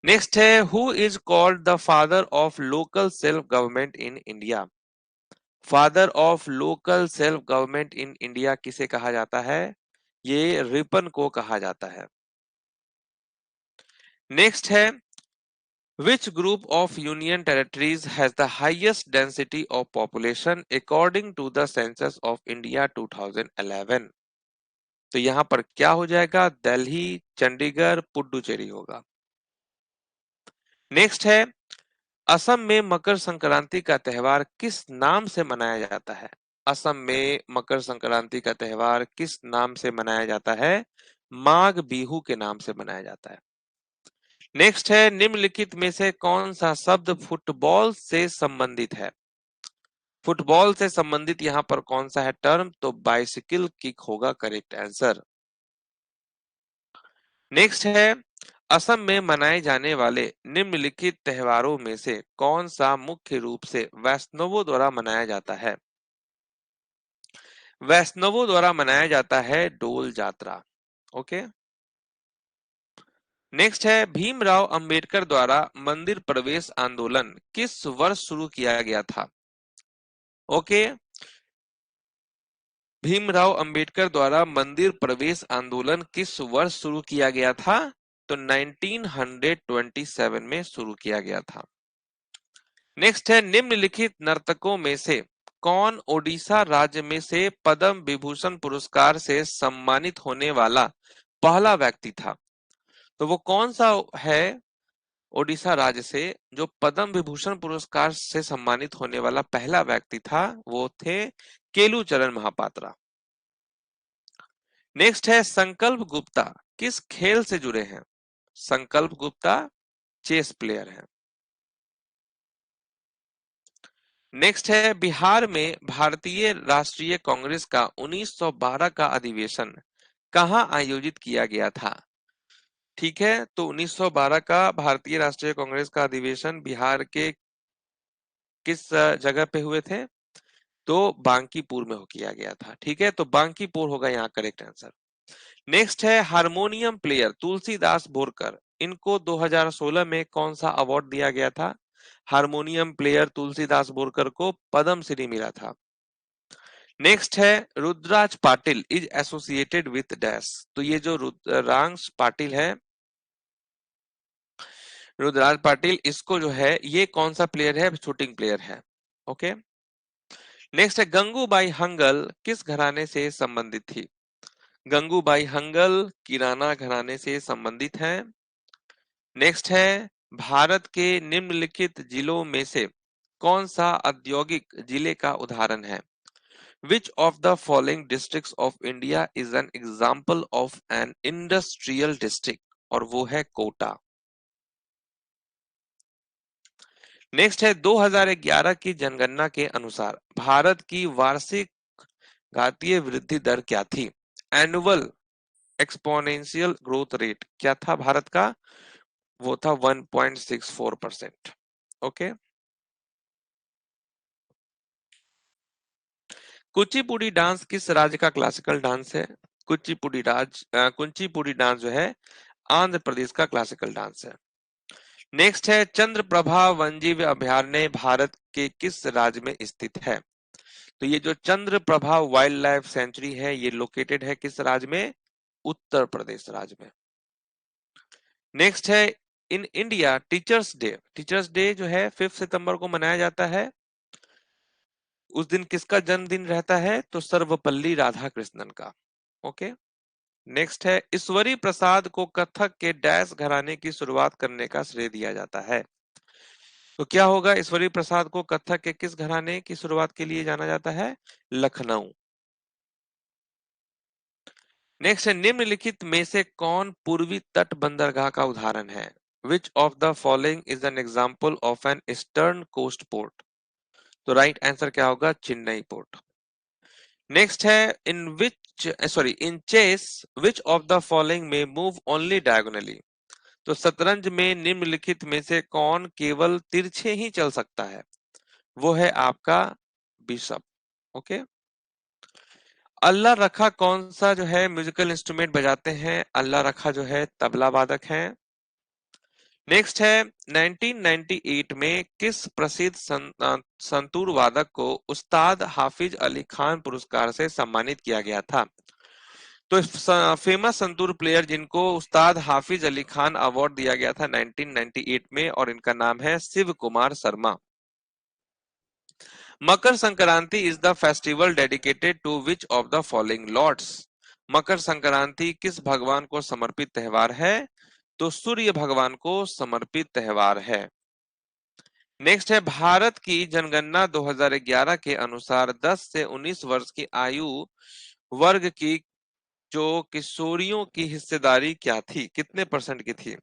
S1: नेक्स्ट है who is called the father of local self government in India? Father of local self government in India किसे कहा जाता है? ये रिपन को कहा जाता है। नेक्स्ट है which group of union territories has the highest density of population according to the census of India 2011? तो यहां पर क्या हो जाएगा? दिल्ली, चंडीगढ़, पुडुचेरी होगा। नेक्स्ट है असम में मकर संक्रांति का त्योहार किस नाम से मनाया जाता है? असम में मकर संक्रांति का त्योहार किस नाम से मनाया जाता है? माघ बिहू के नाम से मनाया जाता है। नेक्स्ट है निम्नलिखित में से कौन सा शब्द फुटबॉल से संबंधित है? फुटबॉल से संबंधित यहां पर कौन सा है टर्म? तो बाइसिकल किक होगा करेक्ट आंसर। नेक्स्ट है असम में मनाए जाने वाले निम्नलिखित त्योहारों में से कौन सा मुख्य रूप से वैष्णवों द्वारा मनाया जाता है? वैष्णवों द्वारा मनाया जाता है डोल जात्रा। ओके, नेक्स्ट है भीमराव अंबेडकर द्वारा मंदिर प्रवेश आंदोलन किस वर्ष शुरू किया गया था? ओके, भीमराव अंबेडकर द्वारा मंदिर प्रवेश आंदोलन किस वर्ष शुरू किया गया था? तो 1927 में शुरू किया गया था। नेक्स्ट है निम्नलिखित नर्तकों में से कौन ओडिशा राज्य में से पद्म विभूषण पुरस्कार से सम्मानित होने वाला पहला व्यक्ति था? तो वो कौन सा है ओडिशा राज्य से जो पद्म विभूषण पुरस्कार से सम्मानित होने वाला पहला व्यक्ति था? वो थे केलुचरण महापात्रा। नेक्स्ट है संकल्प गुप्ता किस खेल से जुड़े हैं? संकल्प गुप्ता चेस प्लेयर हैं। नेक्स्ट है बिहार में भारतीय राष्ट्रीय कांग्रेस का 1912 का अधिवेशन कहां आयोजित किया गया था? ठीक है, तो 1912 का भारतीय राष्ट्रीय कांग्रेस का अधिवेशन बिहार के किस जगह पे हुए थे? तो बांकीपुर में किया गया था। ठीक है, तो बांकीपुर होगा यहाँ करेक्ट आंसर। नेक्स्ट है हारमोनियम प्लेयर तुलसीदास बोरकर, इनको 2016 में कौन सा अवार्ड दिया गया था? हारमोनियम प्लेयर तुलसीदास बोरकर को पद्म श्री मिला था। नेक्स्ट है Rudras Patil is associated with dash, तो ये जो रुद्रांश पाटिल है रुद्रराज पाटिल, इसको जो है ये कौन सा प्लेयर है, शूटिंग प्लेयर है। ओके, नेक्स्ट है गंगूबाई हंगल किस घराने से संबंधित थी। गंगूबाई हंगल किराना घराने से संबंधित हैं। नेक्स्ट है भारत के निम्नलिखित जिलों में से कौन सा औद्योगिक जिले का उदाहरण है। Which of the following districts of India is an example of an industrial district, और वो है कोटा। नेक्स्ट है 2011 की जनगणना के अनुसार भारत की वार्षिक घातीय वृद्धि दर क्या थी। एनुअल एक्सपोनेंशियल ग्रोथ रेट क्या था भारत का, वो था 1.64%। ओके, कुचिपुड़ी डांस किस राज्य का क्लासिकल डांस है। कुचिपुड़ी डांस जो है आंध्र प्रदेश का क्लासिकल डांस है। नेक्स्ट है चंद्रप्रभा वन्यजीव अभयारण्य भारत के किस राज्य में स्थित है। तो ये जो चंद्रप्रभा वाइल्ड लाइफ सेंचुरी है ये लोकेटेड है किस राज्य में, उत्तर प्रदेश राज्य में। नेक्स्ट है in India teachers day. Teachers day जो है 5 सितंबर को मनाया जाता है। उस दिन किसका जन्मदिन रहता है, तो सर्वपल्ली राधाकृष्णन का। ओके, नेक्स्ट है ईश्वरी प्रसाद को कथक के डैश घराने की शुरुआत करने का श्रेय दिया जाता है। तो क्या होगा, ईश्वरी प्रसाद को कथक के किस घराने की शुरुआत के लिए जाना जाता है, लखनऊ। नेक्स्ट है निम्नलिखित में से कौन पूर्वी तट बंदरगाह का उदाहरण है। Which of the following is an example of an eastern coast port. तो राइट आंसर क्या होगा, चेन्नई पोर्ट। नेक्स्ट है in chess which of the following में मूव ओनली डायगोनली। तो शतरंज में निम्नलिखित में से कौन केवल तिरछे ही चल सकता है, वो है आपका बिशप। ओके, अल्लाह रखा कौन सा जो है म्यूजिकल इंस्ट्रूमेंट बजाते हैं, अल्लाह रखा जो है तबला वादक है। नेक्स्ट है 1998 में किस प्रसिद्ध संतूर वादक को उस्ताद हाफिज अली खान पुरस्कार से सम्मानित किया गया था। तो फेमस संतूर प्लेयर जिनको उस्ताद हाफिज अली खान अवार्ड दिया गया था 1998 में, और इनका नाम है Shiv Kumar Sharma. Makar Sankranti is the festival dedicated to which of the following lords. Makar Sankranti किस भगवान को समर्पित त्योहार है, तो सूर्य भगवान को समर्पित त्योहार है। नेक्स्ट है भारत की जनगणना 2011 के अनुसार 10 से 19 वर्ष की आयु वर्ग की जो किशोरियों की हिस्सेदारी क्या थी, कितने परसेंट की थी।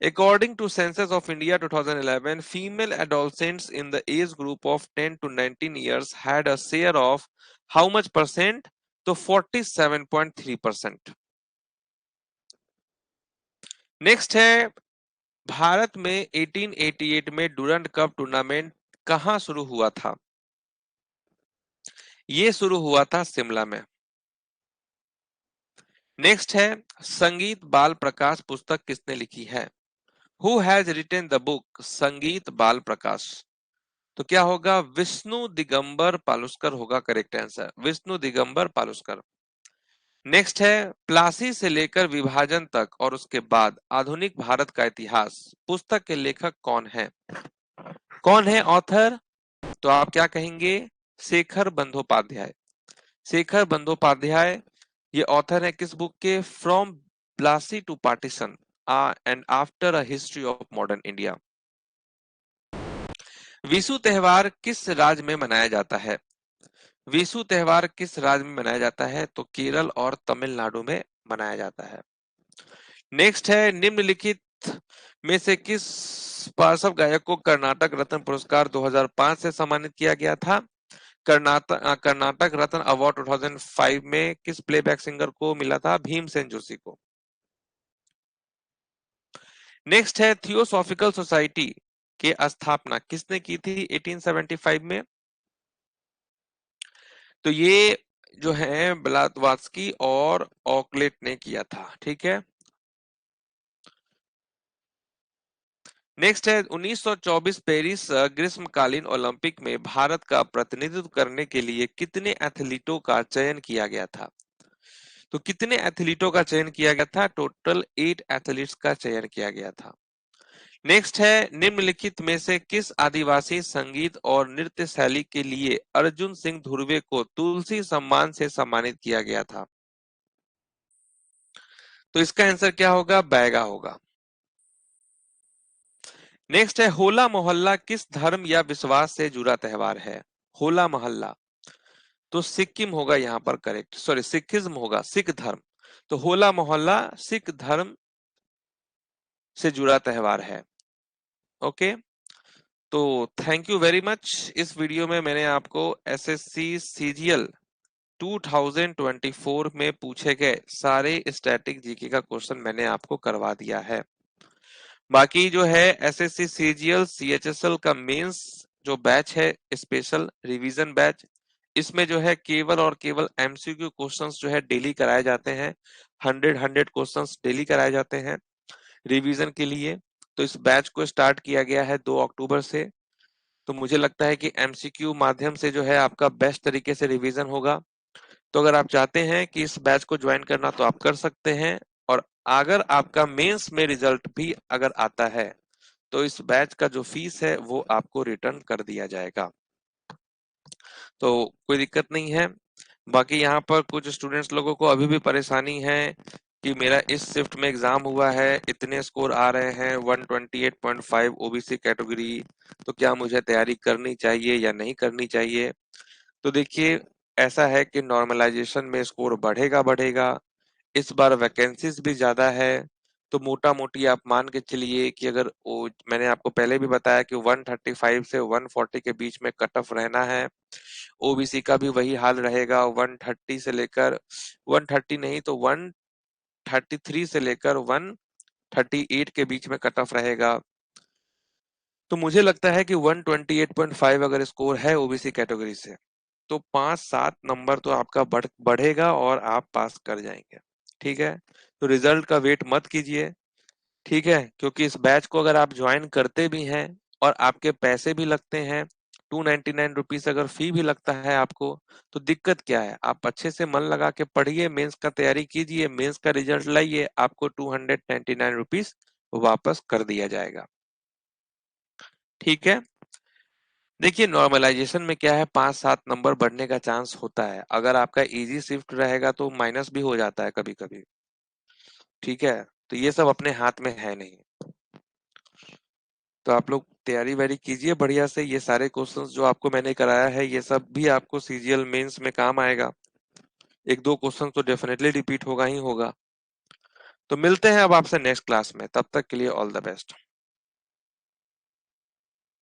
S1: According to Census of India 2011, female adolescents in the age group of 10 to 19 years had a share of how much percent? तो 47.3%। नेक्स्ट है भारत में 1888 में डूरंड कप टूर्नामेंट कहां शुरू हुआ था। ये शुरू हुआ था शिमला में। नेक्स्ट है संगीत बाल प्रकाश पुस्तक किसने लिखी है। Who has written the book Sangeet Bal प्रकाश। तो क्या होगा, विष्णु दिगंबर पालुस्कर होगा correct answer, Vishnu Digambar Paluskar. Next है प्लासी से लेकर विभाजन तक और उसके बाद आधुनिक भारत का इतिहास पुस्तक के लेखक कौन है। कौन है ऑथर, तो आप क्या कहेंगे, शेखर बंदोपाध्याय। शेखर बंदोपाध्याय ये ऑथर है किस बुक के, from Plassey to partition and after a history of modern India. Vishu त्योहार किस राज्य में मनाया जाता है। विशु त्योहार किस राज्य में मनाया जाता है, तो केरल और तमिलनाडु में मनाया जाता है। नेक्स्ट है निम्नलिखित में से किस पार्श्व गायक को कर्नाटक रत्न पुरस्कार 2005 से सम्मानित किया गया था। कर्नाटक रत्न अवार्ड 2005 में किस प्लेबैक सिंगर को मिला था, भीमसेन जोशी को। नेक्स्ट है थियोसॉफिकल सोसाइटी की स्थापना किसने की थी 1875 में। तो ये जो है ब्लातवात्स्की और ऑकलेट ने किया था, ठीक है। नेक्स्ट है 1924 पेरिस ग्रीष्मकालीन ओलंपिक में भारत का प्रतिनिधित्व करने के लिए कितने एथलीटों का चयन किया गया था। तो कितने एथलीटों का चयन किया गया था, टोटल 8 एथलीट्स का चयन किया गया था। नेक्स्ट है, निम्नलिखित में से किस आदिवासी संगीत और नृत्य शैली के लिए अर्जुन सिंह धुर्वे को तुलसी सम्मान से सम्मानित किया गया था? तो इसका आंसर क्या होगा? बैगा होगा। नेक्स्ट है, होला मोहल्ला किस धर्म या विश्वास से जुड़ा त्योहार है? होला मोहल्ला, तो सिक्किम होगा यहाँ पर करेक्ट, सॉरी सिखिज्म होगा, सिख धर्म। तो होला मोहल्ला सिख धर्म से जुड़ा त्योहार है। ओके, तो थैंक यू वेरी मच। इस वीडियो में मैंने आपको एसएससी सीजीएल 2024 में पूछे गए सारे स्टैटिक जीके का क्वेश्चन मैंने आपको करवा दिया है। बाकी जो है एसएससी सीजीएल सीएचएसएल का मेंस जो बैच है, स्पेशल रिवीजन बैच, इसमें जो है केवल और केवल एमसीक्यू क्वेश्चंस जो है डेली कराए जाते हैं। 100 क्वेश्चंस डेली कराए जाते हैं रिवीजन के लिए। तो इस बैच को स्टार्ट किया गया है 2 अक्टूबर से। तो मुझे लगता है कि एमसीक्यू माध्यम से जो है आपका बेस्ट तरीके से रिवीजन होगा। तो अगर आप चाहते हैं कि इस बैच को ज्वाइन करना तो आप कर सकते हैं। और अगर आपका मेंस में रिजल्ट भी अगर आता है तो इस बैच का जो फीस है वो आपको रिटर्न कर दिया जाएगा। तो कोई दिक्कत नहीं है। बाकी यहाँ पर कुछ स्टूडेंट्स लोगों को अभी भी परेशानी है कि मेरा इस शिफ्ट में एग्जाम हुआ है, इतने स्कोर आ रहे हैं 128.5 ओबीसी कैटेगरी, तो क्या मुझे तैयारी करनी चाहिए या नहीं करनी चाहिए? तो देखिए, ऐसा है कि नॉर्मलाइजेशन में स्कोर बढ़ेगा बढ़ेगा। इस बार वैकेंसीज भी ज्यादा है। तो मोटा मोटी आप मान के चलिए कि अगर वो, मैंने आपको पहले भी बताया कि 135 से 140 के बीच में कट ऑफ रहना है। ओबीसी का भी वही हाल रहेगा, 130 से लेकर 130 नहीं तो 133 से लेकर 138 के बीच में कट ऑफ रहेगा। तो मुझे लगता है कि 128.5 अगर स्कोर है ओबीसी कैटेगरी से तो 5-7 नंबर तो आपका बढ़ेगा और आप पास कर जाएंगे। ठीक है, तो रिजल्ट का वेट मत कीजिए। ठीक है, क्योंकि इस बैच को अगर आप ज्वाइन करते भी हैं और आपके पैसे भी लगते हैं, 299 रुपीज अगर फी भी लगता है आपको, तो दिक्कत क्या है? आप अच्छे से मन लगा के पढ़िए, मेंस का तैयारी कीजिए, मेंस का रिजल्ट लाइए, आपको 299 रुपीज वापस कर दिया जाएगा। ठीक है, देखिए नॉर्मलाइजेशन में क्या है, 5-7 नंबर बढ़ने का चांस होता है। अगर आपका इजी शिफ्ट रहेगा तो माइनस भी हो जाता है कभी कभी। ठीक है, तो ये सब अपने हाथ में है नहीं। तो आप लोग तैयारी वैयारी कीजिए बढ़िया से। ये सारे क्वेश्चंस जो आपको मैंने कराया है ये सब भी आपको सीजीएल मेंस में काम आएगा। 1-2 क्वेश्चन तो डेफिनेटली रिपीट होगा ही होगा। तो मिलते हैं अब आपसे नेक्स्ट क्लास में, तब तक के लिए ऑल द बेस्ट।